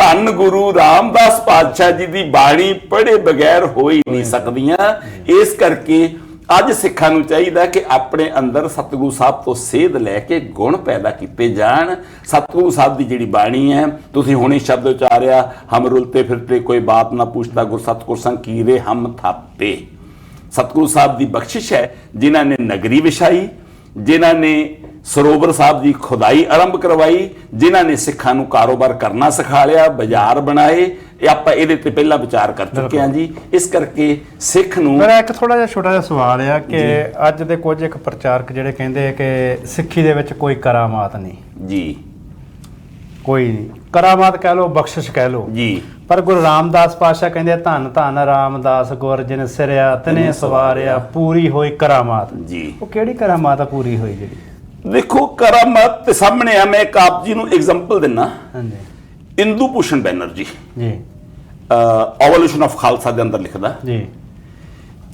ਧੰਨ ਗੁਰੂ ਰਾਮਦਾਸ ਪਾਤਸ਼ਾਹ ਜੀ ਦੀ ਬਾਣੀ ਪੜ੍ਹੇ ਬਗੈਰ ਹੋ ਹੀ ਨਹੀਂ ਸਕਦੀਆਂ। ਇਸ ਕਰਕੇ ਅੱਜ ਸਿੱਖਾਂ ਨੂੰ ਚਾਹੀਦਾ ਕਿ ਆਪਣੇ ਅੰਦਰ ਸਤਿਗੁਰੂ ਸਾਹਿਬ ਤੋਂ ਸੇਧ ਲੈ ਕੇ ਗੁਣ ਪੈਦਾ ਕੀਤੇ ਜਾਣ। ਸਤਿਗੁਰੂ ਸਾਹਿਬ ਦੀ ਜਿਹੜੀ ਬਾਣੀ ਹੈ, ਤੁਸੀਂ ਹੁਣੇ ਸ਼ਬਦ ਉਚਾਰਿਆ, ਹਮ ਰੁਲਤੇ ਫਿਰਤੇ ਕੋਈ ਬਾਤ ਨਾ ਪੁੱਛਤਾ, ਗੁਰ ਸਤਿਗੁਰ ਸੰਗ ਕੀਰੇ ਹਮ ਥਾਪੇ। ਸਤਿਗੁਰੂ ਸਾਹਿਬ ਦੀ ਬਖਸ਼ਿਸ਼ ਹੈ, ਜਿਨ੍ਹਾਂ ਨੇ ਨਗਰੀ ਵਿਛਾਈ, ਜਿਨ੍ਹਾਂ ਨੇ ਸਰੋਵਰ ਸਾਹਿਬ ਦੀ ਖੁਦਾਈ ਆਰੰਭ ਕਰਵਾਈ, ਜਿਨ੍ਹਾਂ ਨੇ ਸਿੱਖਾਂ ਨੂੰ ਕਾਰੋਬਾਰ ਕਰਨਾ ਸਿਖਾ ਲਿਆ, ਬਾਜ਼ਾਰ ਬਣਾਏ। ਇਹ ਆਪਾਂ ਇਹਦੇ ਤੇ ਪਹਿਲਾਂ ਵਿਚਾਰ ਕਰ ਚੁੱਕੇ ਹਾਂ ਜੀ। ਇਸ ਕਰਕੇ ਸਿੱਖ ਨੂੰ ਮੇਰਾ ਇੱਕ ਥੋੜਾ ਜਿਹਾ ਛੋਟਾ ਜਿਹਾ ਸਵਾਲ ਆ ਕਿ ਅੱਜ ਦੇ ਕੁਝ ਇੱਕ ਪ੍ਰਚਾਰਕ ਜਿਹੜੇ ਕਹਿੰਦੇ ਆ ਕਿ ਸਿੱਖੀ ਦੇ ਵਿੱਚ ਕੋਈ ਕਰਾਮਾਤ ਨਹੀਂ ਜੀ, ਕੋਈ ਨਹੀਂ, ਕਰਾਮਾਤ ਕਹਿ ਲਓ, ਬਖਸ਼ਿਸ਼ ਕਹਿ ਲਓ ਜੀ, ਪਰ ਗੁਰੂ ਰਾਮਦਾਸ ਪਾਤਸ਼ਾਹ ਕਹਿੰਦੇ ਧੰਨ ਧੰਨ ਰਾਮਦਾਸ ਗੁਰ ਜਿਨ ਸਿਰਿਆ ਤਨੇ ਸਵਾਰਿਆ, ਪੂਰੀ ਹੋਈ ਕਰਾਮਾਤ ਜੀ। ਉਹ ਕਿਹੜੀ ਕਰਾਮਾਤ ਆ ਪੂਰੀ ਹੋਈ ਜਿਹੜੀ? ਦੇਖੋ, ਕਰਾਮਾਤ ਤੇ ਸਾਹਮਣੇ ਆ। ਮੈਂ ਇੱਕ ਆਪ ਜੀ ਨੂੰ ਐਗਜ਼ਾਮਪਲ ਦਿੰਨਾ। ਹਾਂਜੀ ਇੰਦੂ ਭੂਸ਼ਣ ਬੈਨਰਜੀ ਜੀ ਐਵੋਲੂਸ਼ਨ ਆਫ ਖਾਲਸਾ ਦੇ ਅੰਦਰ ਲਿਖਦਾ, ਜੀ,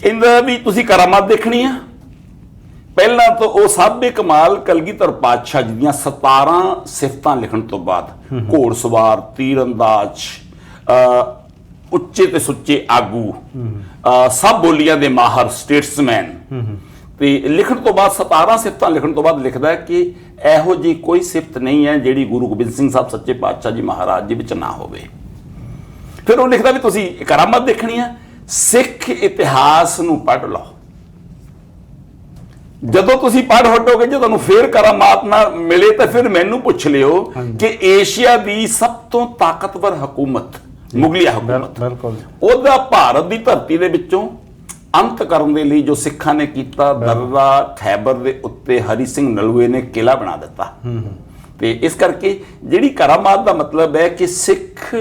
ਕਹਿੰਦਾ ਵੀ ਤੁਸੀਂ ਕਰਾਮਾਤ ਦੇਖਣੀ ਆ, ਪਹਿਲਾਂ ਤਾਂ ਉਹ ਸਾਬੇ ਕਮਾਲ ਕਲਗੀਧਰ ਪਾਤਸ਼ਾਹ ਜੀ ਦੀਆਂ 17 ਸਿਫਤਾਂ ਲਿਖਣ ਤੋਂ ਬਾਅਦ ਘੋੜਸਵਾਰ, ਤੀਰਅੰਦਾਜ਼, ਉੱਚੇ ਤੇ ਸੁੱਚੇ ਆਗੂ, ਸਭ ਬੋਲੀਆਂ ਦੇ ਮਾਹਰ, ਸਟੇਟਸਮੈਨ, ਤੇ ਲਿਖਣ ਤੋਂ ਬਾਅਦ 17 ਸਿਫਤਾਂ ਲਿਖਣ ਤੋਂ ਬਾਅਦ ਲਿਖਦਾ ਕਿ ਇਹੋ ਜਿਹੀ ਕੋਈ ਸਿਫਤ ਨਹੀਂ ਹੈ ਜਿਹੜੀ ਗੁਰੂ ਗੋਬਿੰਦ ਸਿੰਘ ਸਾਹਿਬ ਸੱਚੇ ਪਾਤਸ਼ਾਹ ਜੀ ਮਹਾਰਾਜ ਜੀ ਵਿੱਚ ਨਾ ਹੋਵੇ। ਫਿਰ ਉਹ ਲਿਖਦਾ ਵੀ ਤੁਸੀਂ ਕਰਾਮਾਤ ਦੇਖਣੀ ਆ, ਸਿੱਖ ਇਤਿਹਾਸ ਨੂੰ ਪੜ੍ਹ ਲਓ। ਜਦੋਂ ਤੁਸੀਂ ਪੜ੍ਹ ਹਟੋਗੇ, ਜੇ ਤੁਹਾਨੂੰ ਫੇਰ ਕਰਾਮਾਤ ਨਾ ਮਿਲੇ ਤਾਂ ਫਿਰ ਮੈਨੂੰ ਪੁੱਛ ਲਿਓ ਕਿ ਏਸ਼ੀਆ ਦੀ ਸਭ ਤੋਂ ਤਾਕਤਵਰ ਹਕੂਮਤ, ਮੁਗਲਿਆ ਹਕੂਮਤ, ਬਿਲਕੁਲ, ਉਹਦਾ ਭਾਰਤ ਦੀ ਧਰਤੀ ਦੇ ਵਿੱਚੋਂ ਅੰਤ ਕਰਨ ਦੇ ਲਈ ਜੋ ਸਿੱਖਾਂ ਨੇ ਕੀਤਾ, ਦਰਰਾ ਖੈਬਰ ਦੇ ਉੱਤੇ ਹਰੀ ਸਿੰਘ ਨਲੂਏ ਨੇ ਕਿਲਾ ਬਣਾ ਦਿੱਤਾ। ਤੇ ਇਸ ਕਰਕੇ ਜਿਹੜੀ ਕਰਾਮਾਤ ਦਾ ਮਤਲਬ ਹੈ ਕਿ ਸਿੱਖ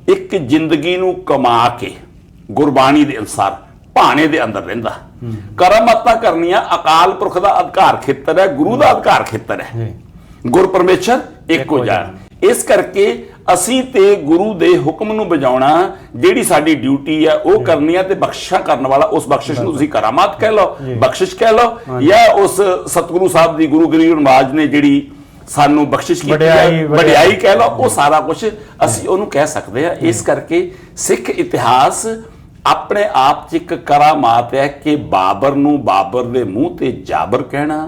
ਇੱਕ ਜ਼ਿੰਦਗੀ ਨੂੰ ਕਮਾ ਕੇ ਗੁਰਬਾਣੀ ਦੇ ਅਨੁਸਾਰ ਭਾਣੇ ਦੇ ਅੰਦਰ ਰਹਿੰਦਾ। ਕਰਾਮਾਤਾਂ ਕਰਨੀਆਂ ਅਕਾਲ ਪੁਰਖ ਦਾ ਅਧਿਕਾਰ ਖੇਤਰ ਹੈ, ਗੁਰੂ ਦਾ ਅਧਿਕਾਰ ਖੇਤਰ ਹੈ। ਗੁਰ ਪਰਮੇਸ਼ਰ ਇੱਕੋ ਜਾਣ। ਇਸ ਕਰਕੇ ਅਸੀਂ ਤੇ ਗੁਰੂ ਦੇ ਹੁਕਮ ਨੂੰ ਬਜਾਉਣਾ ਜਿਹੜੀ ਸਾਡੀ ਡਿਊਟੀ ਹੈ ਉਹ ਕਰਨੀ ਹੈ, ਤੇ ਬਖਸ਼ਿਸ਼ਾਂ ਕਰਨ ਵਾਲਾ ਉਸ ਬਖਸ਼ਿਸ਼ ਨੂੰ ਤੁਸੀਂ ਕਰਾਮਾਤ ਕਹਿ ਲਓ, ਬਖਸ਼ਿਸ਼ ਕਹਿ ਲਓ, ਜਾਂ ਉਸ ਸਤਿਗੁਰੂ ਸਾਹਿਬ ਦੀ ਗੁਰੂ ਗਰੀਬ ਨਵਾਜ਼ ਨੇ ਜਿਹੜੀ ਸਾਨੂੰ ਬਖਸ਼ਿਸ਼ ਕੀਤੀ ਹੈ, ਵਡਿਆਈ ਕਹਿ ਲਓ, ਉਹ ਸਾਰਾ ਕੁਝ ਅਸੀਂ ਉਹਨੂੰ ਕਹਿ ਸਕਦੇ ਹਾਂ। ਇਸ ਕਰਕੇ ਸਿੱਖ ਇਤਿਹਾਸ ਆਪਣੇ ਆਪ 'ਚ ਇੱਕ ਕਰਾਮਾਤ ਹੈ ਕਿ ਬਾਬਰ ਨੂੰ ਬਾਬਰ ਦੇ ਮੂੰਹ ਤੇ ਜਾਬਰ ਕਹਿਣਾ,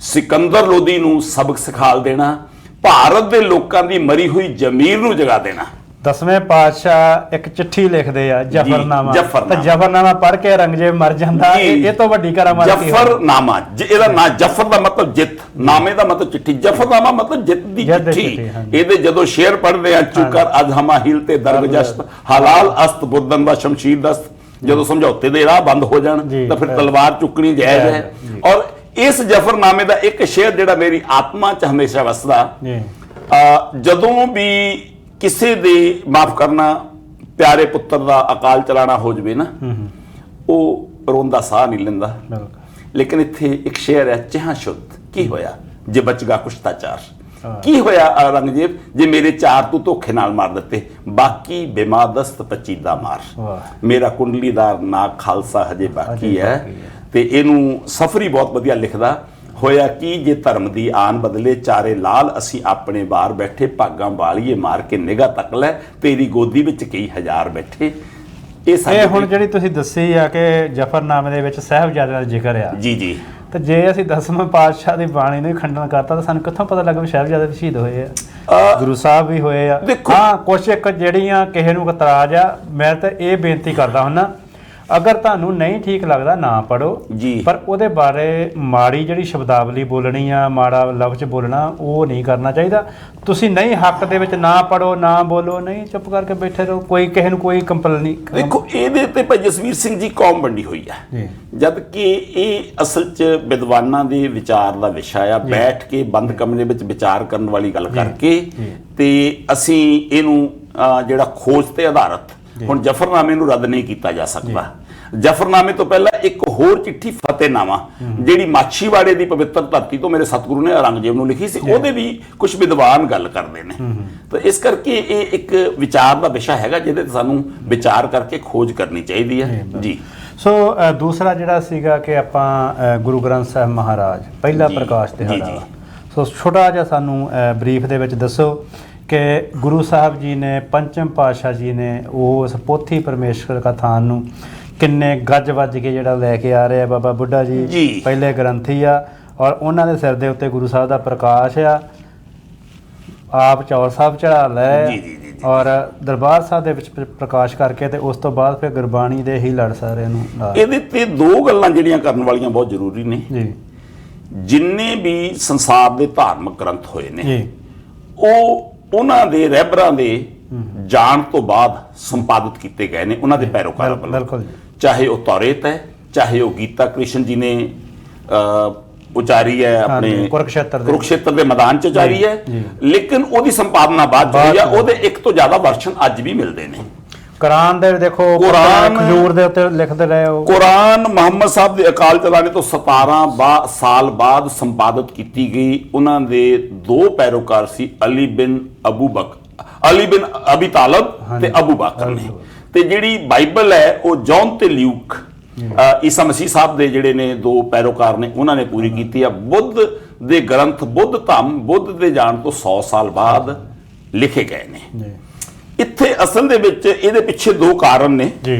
ਸਿਕੰਦਰ ਲੋਧੀ ਨੂੰ ਸਬਕ ਸਿਖਾਲ ਦੇਣਾ, ਭਾਰਤ ਦੇ ਲੋਕਾਂ ਦੀ ਮਰੀ ਹੋਈ ਜ਼ਮੀਰ ਨੂੰ ਜਗਾ ਦੇਣਾ। 10ਵੇਂ ਪਾਤਸ਼ਾਹ ਇੱਕ ਚਿੱਠੀ ਲਿਖਦੇ ਆ, ਜਫਰਨਾਮਾ, ਜਫਰਨਾਮਾ। ਤੇ ਜਫਰਨਾਮਾ ਪੜ੍ਹ ਕੇ ਔਰੰਗਜ਼ੇਬ ਮਰ ਜਾਂਦਾ। ਇਹ ਤੋਂ ਵੱਡੀ ਕਰਾਮਾਤ ਕੀ ਹੋਵੇ? ਜਫਰਨਾਮਾ, ਇਹਦਾ ਨਾਂ ਜਫਰ ਦਾ ਮਤਲਬ ਜਿੱਤ, ਨਾਮੇ ਦਾ ਮਤਲਬ ਚਿੱਠੀ, ਜਫਰਨਾਮਾ ਮਤਲਬ ਜਿੱਤ ਦੀ ਚਿੱਠੀ। ਇਹਦੇ ਜਦੋਂ ਸ਼ੇਰ ਪੜ੍ਹਦੇ ਆ, ਚੁਕਰ ਅਜ ਹਮਾ ਹਿਲ ਤੇ ਦਰਗਜਸ਼ਤ ਹਲਾਲ ਅਸਤ ਬੁਰਦਨ ਦਾ ਸ਼ਮਸ਼ੀਰ ਦਸਤ, ਜਦੋਂ ਸਮਝੌਤੇ ਦੇ ਰਾਹ ਬੰਦ ਹੋ ਜਾਣ ਤਾਂ ਫਿਰ ਤਲਵਾਰ ਚੁੱਕਣੀ ਜਾਇਜ਼ ਹੈ। ਔਰ ਇਸ ਜਫਰਨਾਮੇ ਦਾ ਇੱਕ ਸ਼ੇਰ ਜਿਹੜਾ ਮੇਰੀ ਆਤਮਾ 'ਚ ਹਮੇਸ਼ਾ ਵਸਦਾ, ਜਦੋਂ ਵੀ ਕਿਸੇ ਦੇ ਮਾਫ ਕਰਨਾ ਪਿਆਰੇ ਪੁੱਤਰ ਦਾ ਅਕਾਲ ਚਲਾਣਾ ਹੋ ਜਵੇ ਨਾ, ਉਹ ਰੋਂਦਾ ਸਾਹ ਨਹੀਂ ਲੈਂਦਾ। ਲੇਕਿਨ ਇੱਥੇ ਇੱਕ ਸ਼ੇਰ ਹੈ, ਚਾਹ ਸ਼ੁੱਧ ਕੀ ਹੋਇਆ ਜੇ ਬਚਗਾ ਕੁਸ਼ਤਾਚਾਰ, ਕੀ ਹੋਇਆ ਔਰੰਗਜ਼ੇਬ ਜੇ ਮੇਰੇ ਚਾਰ ਤੂੰ ਧੋਖੇ ਨਾਲ ਮਾਰ ਦਿੱਤੇ, ਬਾਕੀ ਬੇਮਾਦਸਤ ਪਚੀਦਾ ਮਾਰ, ਮੇਰਾ ਕੁੰਡਲੀਦਾਰ ਨਾ ਖਾਲਸਾ ਹਜੇ ਬਾਕੀ ਹੈ। ਤੇ ਇਹਨੂੰ ਸਫਰੀ ਬਹੁਤ ਵਧੀਆ ਲਿਖਦਾ, ਹੋਇਆ ਕੀ ਜੇ ਧਰਮ ਦੀ ਆਨ ਬਦਲੇ ਚਾਰੇ ਲਾਲ, ਅਸੀਂ ਆਪਣੇ ਬਾਹਰ ਬੈਠੇ ਭਾਗਾਂ ਵਾਲੀਏ ਮਾਰ ਕੇ ਨਿਗਾਹ ਤੱਕ ਲੈ, ਤੇਰੀ ਗੋਦੀ ਵਿੱਚ ਕਈ ਹਜ਼ਾਰ ਬੈਠੇ। ਇਹ ਹੁਣ ਜਿਹੜੀ ਤੁਸੀਂ ਦੱਸੀ ਆ ਕਿ ਜਫਰਨਾਮੇ ਦੇ ਵਿੱਚ ਸਾਹਿਬਜ਼ਾਦਿਆਂ ਦਾ ਜ਼ਿਕਰ ਆ, ਜੀ ਜੀ, ਤੇ ਜੇ ਅਸੀਂ 10ਵੇਂ ਪਾਤਸ਼ਾਹ ਦੀ ਬਾਣੀ ਨੂੰ ਖੰਡਨ ਕਰਤਾ ਤਾਂ ਸਾਨੂੰ ਕਿੱਥੋਂ ਪਤਾ ਲੱਗਾ ਵੀ ਸਾਹਿਬਜ਼ਾਦੇ ਸ਼ਹੀਦ ਹੋਏ ਆ, ਗੁਰੂ ਸਾਹਿਬ ਵੀ ਹੋਏ ਆ। ਹਾਂ, ਕੁਛ ਇੱਕ ਜਿਹੜੀਆਂ ਕਿਸੇ ਨੂੰ ਇਤਰਾਜ਼ ਆ, ਮੈਂ ਤਾਂ ਇਹ ਬੇਨਤੀ ਕਰਦਾ ਹੁੰਨਾ, ਅਗਰ ਤੁਹਾਨੂੰ ਨਹੀਂ ਠੀਕ ਲੱਗਦਾ ਨਾ ਪੜੋ, ਪਰ ਉਹਦੇ ਬਾਰੇ ਮਾੜੀ ਜਿਹੜੀ ਸ਼ਬਦਾਵਲੀ ਬੋਲਣੀ ਆ, ਮਾੜਾ ਲਫ਼ਜ਼ ਬੋਲਣਾ, ਉਹ ਨਹੀਂ ਕਰਨਾ ਚਾਹੀਦਾ। ਤੁਸੀਂ ਨਹੀਂ ਹੱਕ ਦੇ ਵਿੱਚ ਨਾ ਪੜੋ, ਨਾ ਬੋਲੋ, ਨਹੀਂ ਚੁੱਪ ਕਰਕੇ ਬੈਠੇ ਰਹੋ, ਕੋਈ ਕਿਸੇ ਨੂੰ ਕੋਈ ਕੰਪਲ ਨਹੀਂ। ਦੇਖੋ, ਇਹਦੇ ਤੇ ਭਾਈ ਜਸਵੀਰ ਸਿੰਘ ਜੀ ਕੌਮ ਵੰਡੀ ਹੋਈ ਹੈ, ਜਦ ਕਿ ਇਹ ਅਸਲ 'ਚ ਵਿਦਵਾਨਾਂ ਦੇ ਵਿਚਾਰ ਦਾ ਵਿਸ਼ਾ ਆ, ਬੈਠ ਕੇ ਬੰਦ ਕਮਰੇ ਵਿੱਚ ਵਿਚਾਰ ਕਰਨ ਵਾਲੀ ਗੱਲ ਕਰਕੇ, ਤੇ ਅਸੀਂ ਇਹਨੂੰ ਜਿਹੜਾ ਖੋਜ ਤੇ ਆਧਾਰਿਤ, ਹੁਣ ਜਫਰਨਾਮੇ ਨੂੰ ਰੱਦ ਨਹੀਂ ਕੀਤਾ ਜਾ ਸਕਦਾ। ਜਫਰਨਾਮੇ ਤੋਂ ਪਹਿਲਾਂ ਇੱਕ ਹੋਰ ਚਿੱਠੀ ਫਤਿਹਨਾਮਾ, ਜਿਹੜੀ ਮਾਛੀਵਾੜੇ ਦੀ ਪਵਿੱਤਰ ਧਰਤੀ ਤੋਂ ਮੇਰੇ ਸਤਿਗੁਰੂ ਨੇ ਔਰੰਗਜ਼ੇਬ ਨੂੰ ਲਿਖੀ ਸੀ, ਉਹਦੇ ਵੀ ਕੁਝ ਵਿਦਵਾਨ ਗੱਲ ਕਰਦੇ ਨੇ। ਤਾਂ ਇਸ ਕਰਕੇ ਇਹ ਇੱਕ ਵਿਚਾਰ ਦਾ ਵਿਸ਼ਾ ਹੈਗਾ ਜਿਹਦੇ ਤੇ ਸਾਨੂੰ ਵਿਚਾਰ ਕਰਕੇ ਖੋਜ ਕਰਨੀ ਚਾਹੀਦੀ ਹੈ ਜੀ। ਸੋ ਦੂਸਰਾ ਜਿਹੜਾ ਸੀਗਾ ਕਿ ਆਪਾਂ ਗੁਰੂ ਗ੍ਰੰਥ ਸਾਹਿਬ ਮਹਾਰਾਜ ਪਹਿਲਾ ਪ੍ਰਕਾਸ਼ ਦਿਹਾੜਾ, ਸੋ ਛੋਟਾ ਜਿਹਾ ਸਾਨੂੰ ਬਰੀਫ ਦੇ ਵਿੱਚ ਦੱਸੋ ਕਿ ਗੁਰੂ ਸਾਹਿਬ ਜੀ ਨੇ ਪੰਚਮ ਪਾਤਸ਼ਾਹ ਜੀ ਨੇ ਉਸ ਪੋਥੀ ਪਰਮੇਸ਼ਵਰ ਕਥਾਨ ਨੂੰ ਕਿੰਨੇ ਗੱਜ ਵੱਜ ਕੇ ਜਿਹੜਾ ਲੈ ਕੇ ਆ ਰਹੇ ਆ ਬਾਬਾ ਬੁੱਢਾ ਜੀ ਪਹਿਲੇ ਗ੍ਰੰਥੀ ਆ, ਔਰ ਉਹਨਾਂ ਦੇ ਸਿਰ ਦੇ ਉੱਤੇ ਗੁਰੂ ਸਾਹਿਬ ਦਾ ਪ੍ਰਕਾਸ਼ ਆ, ਆਪ ਚੌਰ ਸਾਹਿਬ ਚੜਾ ਲੈ ਔਰ ਦਰਬਾਰ ਸਾਹਿਬ ਦੇ ਵਿੱਚ ਪ੍ਰਕਾਸ਼ ਕਰਕੇ ਤੇ ਉਸ ਤੋਂ ਬਾਅਦ ਫਿਰ ਗੁਰਬਾਣੀ ਦੇ ਹੀ ਲੜ ਸਾਰਿਆਂ ਨੂੰ ਨਾਲ। ਇਹਦੇ ਤੇ ਦੋ ਗੱਲਾਂ ਜਿਹੜੀਆਂ ਕਰਨ ਵਾਲੀਆਂ ਬਹੁਤ ਜ਼ਰੂਰੀ ਨੇ ਜੀ। ਜਿੰਨੇ ਵੀ ਸੰਸਾਰ ਦੇ ਧਾਰਮਿਕ ਗ੍ਰੰਥ ਹੋਏ ਨੇ ਜੀ, ਉਹ ਉਹਨਾਂ ਦੇ ਰਹਿਬਰਾਂ ਦੇ ਜਾਣ ਤੋਂ ਬਾਅਦ ਸੰਪਾਦਿਤ ਕੀਤੇ ਗਏ ਨੇ ਉਹਨਾਂ ਦੇ ਪੈਰੋਕਾਰਾਂ ਵੱਲੋਂ। ਚਾਹੇ ਉਹ ਤੌਰੇਤ ਹੈ, ਚਾਹੇ ਉਹ ਗੀਤਾ ਕ੍ਰਿਸ਼ਨ ਜੀ ਨੇ ਉਚਾਰੀ ਹੈ ਆਪਣੇ ਕੁਰੂਕਸ਼ੇਤਰ ਦੇ ਮੈਦਾਨ 'ਚ ਉਚਾਰੀ ਹੈ, ਲੇਕਿਨ ਉਹਦੀ ਸੰਪਾਦਨਾ ਬਾਅਦ ਚ ਹੋਈ ਆ। ਉਹਦੇ ਇੱਕ ਤੋਂ ਜ਼ਿਆਦਾ ਵਰਸ਼ਨ ਅੱਜ ਵੀ ਮਿਲਦੇ ਨੇ। ਕੁਰਾਨ ਦੇ ਦੇਖੋ, ਕੁਰਾਨ ਖਜੂਰ ਦੇ ਉੱਤੇ ਲਿਖਦੇ ਰਹੇ ਹੋ। ਕੁਰਾਨ ਮੁਹੰਮਦ ਸਾਹਿਬ ਦੇ ਅਕਾਲ ਚਲਾਣੇ ਤੋਂ 17 ਸਾਲ ਬਾਅਦ ਸੰਪਾਦਿਤ ਕੀਤੀ ਗਈ। ਉਹਨਾਂ ਦੇ ਦੋ ਪੈਰੋਕਾਰ ਸੀ, ਅਲੀ ਬਿਨ ਅਬੀ ਤਾਲਬ ਤੇ ਅਬੂ ਬਕਰ ਨੇ। ਤੇ ਜਿਹੜੀ ਬਾਈਬਲ ਹੈ ਉਹ ਜੌਨ ਤੇ ਲਿਊਕ ਈਸਾ ਮਸੀਹ ਸਾਹਿਬ ਦੇ ਜਿਹੜੇ ਨੇ ਦੋ ਪੈਰੋਕਾਰ ਨੇ ਉਹਨਾਂ ਨੇ ਪੂਰੀ ਕੀਤੀ ਆ। ਬੁੱਧ ਦੇ ਗ੍ਰੰਥ, ਬੁੱਧ ਧੰਮ, ਬੁੱਧ ਦੇ ਜਾਣ ਤੋਂ 100 ਸਾਲ ਬਾਅਦ ਲਿਖੇ ਗਏ ਨੇ। ਇੱਥੇ ਅਸਲ ਦੇ ਵਿੱਚ ਇਹਦੇ ਪਿੱਛੇ ਦੋ ਕਾਰਨ ਨੇ ਜੀ।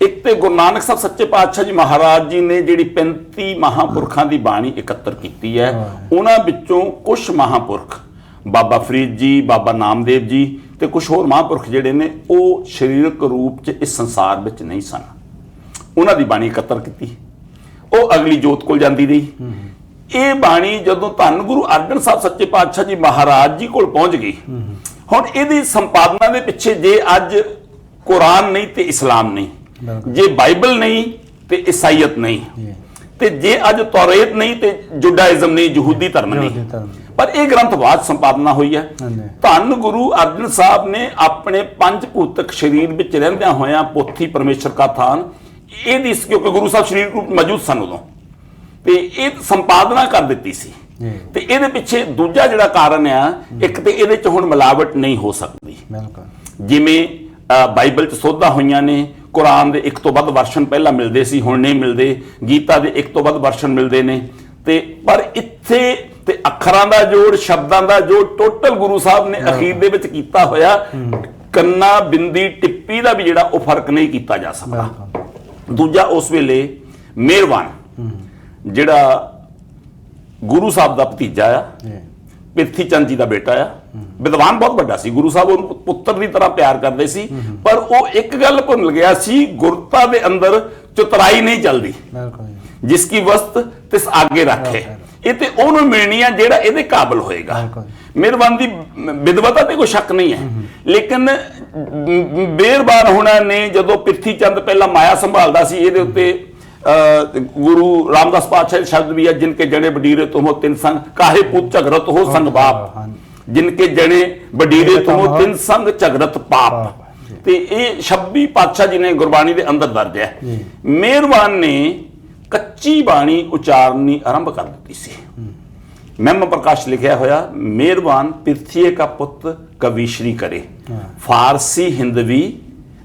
ਇੱਕ ਤੇ ਗੁਰੂ ਨਾਨਕ ਸਾਹਿਬ ਸੱਚੇ ਪਾਤਸ਼ਾਹ ਜੀ ਮਹਾਰਾਜ ਜੀ ਨੇ ਜਿਹੜੀ 35 ਮਹਾਂਪੁਰਖਾਂ ਦੀ ਬਾਣੀ ਇਕੱਤਰ ਕੀਤੀ ਹੈ, ਉਹਨਾਂ ਵਿੱਚੋਂ ਕੁਝ ਮਹਾਂਪੁਰਖ ਬਾਬਾ ਫਰੀਦ ਜੀ, ਬਾਬਾ ਨਾਮਦੇਵ ਜੀ ਤੇ ਕੁਝ ਹੋਰ ਮਹਾਂਪੁਰਖ ਜਿਹੜੇ ਨੇ ਉਹ ਸਰੀਰਕ ਰੂਪ 'ਚ ਇਸ ਸੰਸਾਰ ਵਿੱਚ ਨਹੀਂ ਸਨ। ਉਹਨਾਂ ਦੀ ਬਾਣੀ ਇਕੱਤਰ ਕੀਤੀ, ਉਹ ਅਗਲੀ ਜੋਤ ਕੋਲ ਜਾਂਦੀ ਰਹੀ। ਇਹ ਬਾਣੀ ਜਦੋਂ ਧੰਨ ਗੁਰੂ ਅਰਜਨ ਸਾਹਿਬ ਸੱਚੇ ਪਾਤਸ਼ਾਹ ਜੀ ਮਹਾਰਾਜ ਜੀ ਕੋਲ ਪਹੁੰਚ ਗਈ, ਹੁਣ ਇਹਦੀ ਸੰਪਾਦਨਾ ਦੇ ਪਿੱਛੇ ਜੇ ਅੱਜ ਕੁਰਾਨ ਨਹੀਂ ਤੇ ਇਸਲਾਮ ਨਹੀਂ, ਜੇ ਬਾਈਬਲ ਨਹੀਂ ਤੇ ਈਸਾਈਅਤ ਨਹੀਂ, ਤੇ ਜੇ ਅੱਜ ਤੌਰੇਤ ਨਹੀਂ ਤੇ ਜੁਡਾਇਜ਼ਮ ਨਹੀਂ, ਯਹੂਦੀ ਧਰਮ ਨਹੀਂ, ਪਰ ਇਹ ਗ੍ਰੰਥ ਬਾਅਦ ਸੰਪਾਦਨਾ ਹੋਈ ਹੈ। ਧੰਨ ਗੁਰੂ ਅਰਜਨ ਸਾਹਿਬ ਨੇ ਆਪਣੇ ਪੰਜ ਭੂਤਕ ਸਰੀਰ ਵਿੱਚ ਰਹਿੰਦਿਆਂ ਹੋਇਆਂ ਪੋਥੀ ਪਰਮੇਸ਼ਰ ਕਾ ਥਾਨ ਇਹਦੀ, ਕਿਉਂਕਿ ਗੁਰੂ ਸਾਹਿਬ ਸਰੀਰ ਰੂਪ ਮੌਜੂਦ ਸਨ ਉਦੋਂ, ਤੇ ਇਹ ਸੰਪਾਦਨਾ ਕਰ ਦਿੱਤੀ ਸੀ। ਤੇ ਇਹਦੇ ਪਿੱਛੇ ਦੂਜਾ ਜਿਹੜਾ ਕਾਰਨ ਆ, ਇੱਕ ਤੇ ਇਹਦੇ ਚ ਹੁਣ ਮਿਲਾਵਟ ਨਹੀਂ ਹੋ ਸਕਦੀ। ਜਿਵੇਂ ਬਾਈਬਲ ਚ ਸੋਧਾਂ ਹੋਈਆਂ ਨੇ, ਕੁਰਾਨ ਦੇ ਇੱਕ ਤੋਂ ਵੱਧ ਵਰਸ਼ਨ ਪਹਿਲਾਂ ਮਿਲਦੇ ਸੀ, ਹੁਣ ਨਹੀਂ ਮਿਲਦੇ। ਗੀਤਾ ਦੇ ਇੱਕ ਤੋਂ ਵੱਧ ਵਰਸ਼ਨ ਮਿਲਦੇ ਨੇ, ਤੇ ਪਰ ਇੱਥੇ ਤੇ ਅੱਖਰਾਂ ਦਾ ਜੋੜ, ਸ਼ਬਦਾਂ ਦਾ ਜੋੜ ਟੋਟਲ ਗੁਰੂ ਸਾਹਿਬ ਨੇ ਅਖੀਰ ਦੇ ਵਿੱਚ ਕੀਤਾ ਹੋਇਆ। ਕੰਨਾ, ਬਿੰਦੀ, ਟਿੱਪੀ ਦਾ ਵੀ ਜਿਹੜਾ ਉਹ ਫਰਕ ਨਹੀਂ ਕੀਤਾ ਜਾ ਸਕਦਾ। ਦੂਜਾ, ਉਸ ਵੇਲੇ ਮਿਹਰਬਾਨ ਜਿਹੜਾ ਗੁਰੂ ਸਾਹਿਬ ਦਾ ਭਤੀਜਾ ਆ, ਪ੍ਰਿਥੀ ਚੰਦ ਜੀ ਦਾ ਬੇਟਾ ਆ, ਵਿਦਵਾਨ ਬਹੁਤ ਵੱਡਾ ਸੀ, ਗੁਰੂ ਸਾਹਿਬ ਉਹਨੂੰ ਪੁੱਤਰ ਦੀ ਤਰ੍ਹਾਂ ਪਿਆਰ ਕਰਦੇ ਸੀ, ਪਰ ਉਹ ਇੱਕ ਗੱਲ ਭੁੱਲ ਗਿਆ ਸੀ, ਗੁਰਤਾ ਦੇ ਅੰਦਰ ਚਤੁਰਾਈ ਨਹੀਂ ਚੱਲਦੀ। ਜਿਸ ਕੀ ਵਸਤ ਤਿਸ ਆਗੇ ਰੱਖੇ, ਇਹ ਤੇ ਉਹਨੂੰ ਮਿਲਣੀ ਆ ਜਿਹੜਾ ਇਹਦੇ ਕਾਬਿਲ ਹੋਏਗਾ। ਮਿਹਰਬਾਨ ਦੀ ਵਿਦਵਤਾ ਤੇ ਕੋਈ ਸ਼ੱਕ ਨਹੀਂ ਹੈ, ਲੇਕਿਨ ਮਿਹਰਬਾਨ ਹੋਣਾ ਨੇ ਜਦੋਂ ਪ੍ਰਿਥੀ ਚੰਦ ਪਹਿਲਾਂ ਮਾਇਆ ਸੰਭਾਲਦਾ ਸੀ, ਇਹਦੇ ਉੱਤੇ ਗੁਰੂ ਰਾਮਦਾਸ ਪਾਤਸ਼ਾਹ ਸ਼ਬਦ ਵੀ ਹੈ, ਜਿਨਕੇ ਜਣੇ ਬਡੀਰੇ ਤੁਮੋ ਤਿੰਨ ਸੰਗ ਕਾਹੇ ਪੁੱਤ ਝਗਰਤ ਹੋ ਸੰਗ ਬਾਪ, ਜਿਨਕੇ ਜਣੇ ਬਡੀਰੇ ਤੁਮੋ ਤਿੰਨ ਸੰਗ ਝਗਰਤ ਪਾਪ। ਤੇ ਇਹ 26 ਪਾਤਸ਼ਾਹ ਜੀ ਨੇ ਗੁਰਬਾਣੀ ਦੇ ਅੰਦਰ ਦਰਜ ਹੈ। ਮਿਹਰਬਾਨ ਨੇ ਕੱਚੀ ਬਾਣੀ ਉਚਾਰਨੀ ਆਰੰਭ ਕਰ ਦਿੱਤੀ ਸੀ। ਮਹਿਮਾ ਪ੍ਰਕਾਸ਼ ਲਿਖਿਆ ਹੋਇਆ, ਮਿਹਰਬਾਨ ਪ੍ਰਿਥੀਏ ਕਾ ਪੁੱਤ ਕਵੀਸ਼ਰੀ ਕਰੇ, ਫਾਰਸੀ ਹਿੰਦਵੀ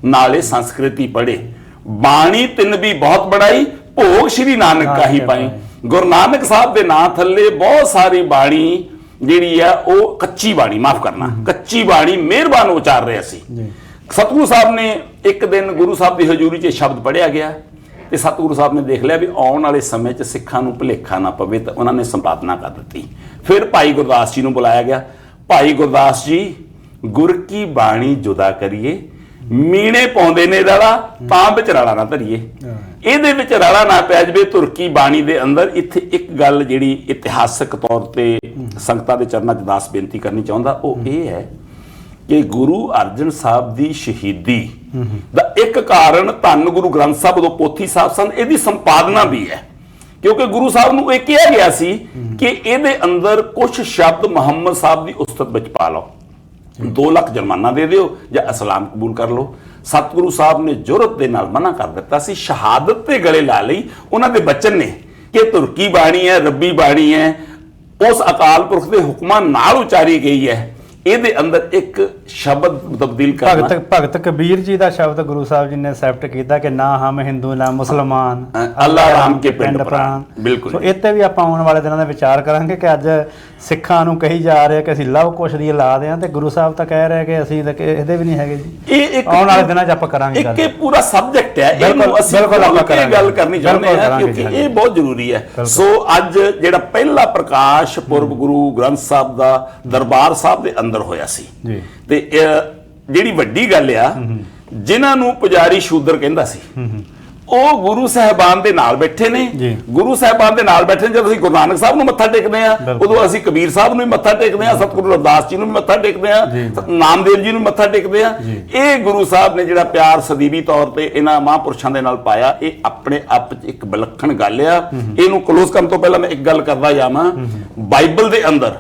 ਨਾਲੇ ਸੰਸਕ੍ਰਿਤੀ ਪੜ੍ਹੇ, ਬਾਣੀ ਤਿੰਨ ਵੀ ਬਹੁਤ ਬੜਾਈ, ਭੋਗ ਸ਼੍ਰੀ ਨਾਨਕ ਕਾਹੀ ਪਾਈ। ਗੁਰੂ ਨਾਨਕ ਸਾਹਿਬ ਦੇ ਨਾਂ ਥੱਲੇ ਬਹੁਤ ਸਾਰੀ ਬਾਣੀ ਜਿਹੜੀ ਆ ਉਹ ਕੱਚੀ ਬਾਣੀ, ਮਾਫ ਕਰਨਾ, ਕੱਚੀ ਬਾਣੀ ਮਿਹਰਬਾਨ ਉਚਾਰ ਰਿਹਾ ਸੀ। ਸਤਿਗੁਰੂ ਸਾਹਿਬ ਨੇ ਇੱਕ ਦਿਨ ਗੁਰੂ ਸਾਹਿਬ ਦੀ ਹਜ਼ੂਰੀ 'ਚ ਸ਼ਬਦ ਪੜ੍ਹਿਆ ਗਿਆ, ਤੇ ਸਤਿਗੁਰੂ ਸਾਹਿਬ ਨੇ ਦੇਖ ਲਿਆ ਵੀ ਆਉਣ ਵਾਲੇ ਸਮੇਂ 'ਚ ਸਿੱਖਾਂ ਨੂੰ ਭੁਲੇਖਾ ਨਾ ਪਵੇ, ਤਾਂ ਉਹਨਾਂ ਨੇ ਸੰਪਾਦਨਾ ਕਰ ਦਿੱਤੀ। ਫਿਰ ਭਾਈ ਗੁਰਦਾਸ ਜੀ ਨੂੰ ਬੁਲਾਇਆ ਗਿਆ। ਭਾਈ ਗੁਰਦਾਸ ਜੀ, ਗੁਰ ਕੀ ਬਾਣੀ ਜੁਦਾ ਕਰੀਏ, ਮੀਣੇ ਪਾਉਂਦੇ ਨੇ ਰਲਾ, ਤਾਂ ਵਿੱਚ ਰਲਾ ਨਾ ਧਰੀਏ। ਇਹਦੇ ਵਿੱਚ ਰਲਾ ਨਾ ਪੈ ਜਾਵੇ ਤੁਰਕੀ ਬਾਣੀ ਦੇ ਅੰਦਰ। ਇੱਥੇ ਇੱਕ ਗੱਲ ਜਿਹੜੀ ਇਤਿਹਾਸਕ ਤੌਰ ਤੇ ਸੰਗਤਾਂ ਦੇ ਚਰਨਾਂ 'ਚ ਦਾਸ ਬੇਨਤੀ ਕਰਨੀ ਚਾਹੁੰਦਾ, ਉਹ ਇਹ ਹੈ ਕਿ ਗੁਰੂ ਅਰਜਨ ਸਾਹਿਬ ਦੀ ਸ਼ਹੀਦੀ ਦਾ ਇੱਕ ਕਾਰਨ ਧੰਨ ਗੁਰੂ ਗ੍ਰੰਥ ਸਾਹਿਬ ਉਦੋਂ ਪੋਥੀ ਸਾਹਿਬ ਸਨ, ਇਹਦੀ ਸੰਪਾਦਨਾ ਵੀ ਹੈ। ਕਿਉਂਕਿ ਗੁਰੂ ਸਾਹਿਬ ਨੂੰ ਇਹ ਕਿਹਾ ਗਿਆ ਸੀ ਕਿ ਇਹਦੇ ਅੰਦਰ ਕੁਝ ਸ਼ਬਦ ਮੁਹੰਮਦ ਸਾਹਿਬ ਦੀ ਉਸਤਤ ਵਿੱਚ ਪਾ ਲਓ, 2 ਲੱਖ ਜੁਰਮਾਨਾ ਦੇ ਦਿਓ ਜਾਂ ਇਸਲਾਮ ਕਬੂਲ ਕਰ ਲਓ। ਸਤਿਗੁਰੂ ਸਾਹਿਬ ਨੇ ਜੁਰਤ ਦੇ ਨਾਲ ਮਨਾ ਕਰ ਦਿੱਤਾ ਸੀ, ਸ਼ਹਾਦਤ ਤੇ ਗਲੇ ਲਾ ਲਈ। ਉਹਨਾਂ ਦੇ ਬਚਨ ਨੇ ਕਿ ਤੁਰਕੀ ਬਾਣੀ ਹੈ, ਰੱਬੀ ਬਾਣੀ ਹੈ, ਉਸ ਅਕਾਲ ਪੁਰਖ ਦੇ ਹੁਕਮਾਂ ਨਾਲ ਉਚਾਰੀ ਗਈ ਹੈ। ਇਹਦੇ ਅੰਦਰ ਇੱਕ ਸ਼ਬਦ ਤਬਦੀਲ ਕਰਨਾ। ਭਗਤ ਕਬੀਰ ਜੀ ਦਾ ਸ਼ਬਦ ਗੁਰੂ ਸਾਹਿਬ ਜੀ ਨੇ ਐਕਸੈਪਟ ਕੀਤਾ ਕਿ ਨਾ ਹਮ ਹਿੰਦੂ ਨਾ ਮੁਸਲਮਾਨ, ਅੱਲਾ ਰਾਮ ਕੇ ਪਿੰਡ ਪ੍ਰਾਣ। ਬਿਲਕੁਲ। ਸੋ ਇੱਥੇ ਵੀ ਆਪਾਂ ਆਉਣ ਵਾਲੇ ਦਿਨਾਂ ਦਾ ਵਿਚਾਰ ਕਰਾਂਗੇ ਕਿ ਅੱਜ ਸਿੱਖਾਂ ਨੂੰ ਕਹੀ ਜਾ ਰਿਹਾ ਕਿ ਅਸੀਂ ਲਵ ਕੁਸ਼ ਦੀ ਔਲਾਦ ਆ, ਤੇ ਗੁਰੂ ਸਾਹਿਬ ਤਾਂ ਕਹਿ ਰਹੇ ਕਿ ਅਸੀਂ ਇਹਦੇ ਵੀ ਨਹੀਂ ਹੈਗੇ ਜੀ। ਇਹ ਇੱਕ ਆਉਣ ਵਾਲੇ ਦਿਨਾਂ 'ਚ ਆਪਾਂ ਕਰਾਂਗੇ ਇੱਕ ਇਹ ਪੂਰਾ ਸਬਜੈਕਟ ਹੈ, ਇਹਨੂੰ ਅਸੀਂ ਗੱਲ ਕਰਨੀ ਚਾਹੁੰਦੇ ਹਾਂ ਕਿਉਂਕਿ ਇਹ ਬਹੁਤ ਜ਼ਰੂਰੀ ਹੈ। ਸੋ ਅੱਜ ਜਿਹੜਾ ਪਹਿਲਾ ਪ੍ਰਕਾਸ਼ ਪੁਰਬ ਗੁਰੂ ਗ੍ਰੰਥ ਸਾਹਿਬ ਦਾ ਦਰਬਾਰ ਸਾਹਿਬ ਦੇ ਅੰਦਰ ਹੋਇਆ ਸੀ ਜੀ, ਤੇ ਜਿਹੜੀ ਵੱਡੀ ਗੱਲ ਆ, ਜਿਨ੍ਹਾਂ ਨੂੰ ਪੁਜਾਰੀ ਸ਼ੂਦਰ ਕਹਿੰਦਾ ਸੀ ਉਹ ਗੁਰੂ ਸਾਹਿਬਾਨ ਦੇ ਨਾਲ ਬੈਠੇ ਨੇ। ਗੁਰੂ ਸਾਹਿਬਾਨ ਦੇ ਨਾਲ ਬੈਠੇ ਜਦੋਂ ਅਸੀਂ ਗੁਰੂ ਨਾਨਕ ਸਾਹਿਬ ਨੂੰ ਮੱਥਾ ਟੇਕਦੇ ਆ, ਉਦੋਂ ਅਸੀਂ ਕਬੀਰ ਸਾਹਿਬ ਨੂੰ ਵੀ ਮੱਥਾ ਟੇਕਦੇ ਆ, ਸਤਿਗੁਰੂ ਰਵਿਦਾਸ ਜੀ ਨੂੰ ਵੀ ਮੱਥਾ ਟੇਕਦੇ ਆ, ਨਾਮਦੇਵ ਜੀ ਨੂੰ ਵੀ ਮੱਥਾ ਟੇਕਦੇ ਆ। ਇਹ ਗੁਰੂ ਸਾਹਿਬ ਨੇ ਜਿਹੜਾ ਪਿਆਰ ਸਦੀਵੀ ਤੌਰ ਤੇ ਇਹਨਾਂ ਮਹਾਂਪੁਰਸ਼ਾਂ ਦੇ ਨਾਲ ਪਾਇਆ, ਇਹ ਆਪਣੇ ਆਪ 'ਚ ਇੱਕ ਵਿਲੱਖਣ ਗੱਲ ਆ। ਇਹਨੂੰ ਕਲੋਜ਼ ਕਰਨ ਤੋਂ ਪਹਿਲਾਂ ਮੈਂ ਇੱਕ ਗੱਲ ਕਰਦਾ ਜਾਵਾਂ। ਬਾਈਬਲ ਦੇ ਅੰਦਰ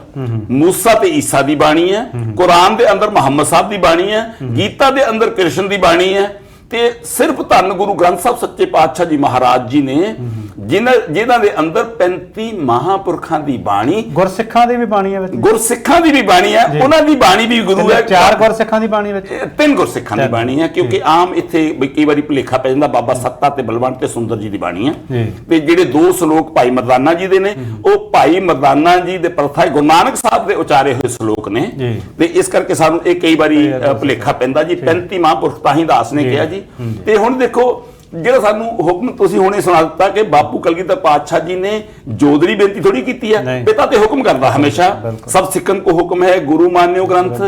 ਮੂਸਾ ਤੇ ਈਸਾ ਦੀ ਬਾਣੀ ਹੈ, ਕੁਰਾਨ ਦੇ ਅੰਦਰ ਮੁਹੰਮਦ ਸਾਹਿਬ ਦੀ ਬਾਣੀ ਹੈ, ਗੀਤਾ ਦੇ ਅੰਦਰ ਕ੍ਰਿਸ਼ਨ ਦੀ ਬਾਣੀ ਹੈ, ਤੇ ਸਿਰਫ ਧੰਨ ਗੁਰੂ ਗ੍ਰੰਥ ਸਾਹਿਬ ਸੱਚੇ ਪਾਤਸ਼ਾਹ ਜੀ ਮਹਾਰਾਜ ਜੀ ਨੇ ਜਿਨ੍ਹਾਂ ਦੇ ਅੰਦਰ 35 ਮਹਾਂਪੁਰਖਾਂ ਦੀ ਬਾਣੀ, ਗੁਰਸਿੱਖਾਂ ਦੀ ਵੀ ਬਾਣੀ ਹੈ ਵਿੱਚ, ਗੁਰਸਿੱਖਾਂ ਦੀ ਵੀ ਬਾਣੀ ਹੈ, ਉਹਨਾਂ ਦੀ ਬਾਣੀ ਵੀ ਗੁਰੂ ਹੈ। 4 ਗੁਰਸਿੱਖਾਂ ਦੀ ਬਾਣੀ ਵਿੱਚ 3 ਗੁਰਸਿੱਖਾਂ ਦੀ ਬਾਣੀ ਹੈ, ਕਿਉਂਕਿ ਆਮ ਇੱਥੇ ਕਈ ਵਾਰੀ ਭੁਲੇਖਾ ਪੈ ਜਾਂਦਾ। ਬਾਬਾ ਸੱਤਾ ਤੇ ਬਲਵੰਤ ਤੇ ਸੁੰਦਰ ਜੀ ਦੀ ਬਾਣੀ ਹੈ, ਤੇ ਜਿਹੜੇ 2 ਸ਼ਲੋਕ ਭਾਈ ਮਰਦਾਨਾ ਜੀ ਦੇ ਨੇ, ਉਹ ਭਾਈ ਮਰਦਾਨਾ ਜੀ ਦੇ ਪ੍ਰਥਾ ਗੁਰੂ ਨਾਨਕ ਸਾਹਿਬ ਦੇ ਉਚਾਰੇ ਹੋਏ ਸ਼ਲੋਕ ਨੇ, ਤੇ ਇਸ ਕਰਕੇ ਸਾਨੂੰ ਇਹ ਕਈ ਵਾਰੀ ਭੁਲੇਖਾ ਪੈਂਦਾ ਜੀ। 35 ਮਹਾਂਪੁਰਖ ਤਾਂ ਹੀ ਦਾਸ ਨੇ ਕਿਹਾ ਜੀ। ਤੇ ਹੁਣ ਦੇਖੋ ਜਿਹੜਾ ਸਾਨੂੰ ਹੁਕਮ ਤੁਸੀਂ ਹੁਣੇ ਸੁਣਾ ਦਿੱਤਾ ਕਿ ਬਾਪੂ ਕਲਗੀਧਰ ਪਾਤਸ਼ਾਹ ਜੀ ਨੇ ਜੋਦਰੀ ਬੇਨਤੀ ਥੋੜੀ ਕੀਤੀ ਹੈ, ਪਿਤਾ ਤੇ ਹੁਕਮ ਕਰਦਾ ਹਮੇਸ਼ਾ, ਸਭ ਸਿੱਖਣ ਕੋ ਹੁਕਮ ਹੈ ਗੁਰੂ ਮਾਨਿਓ ਗ੍ਰੰਥ।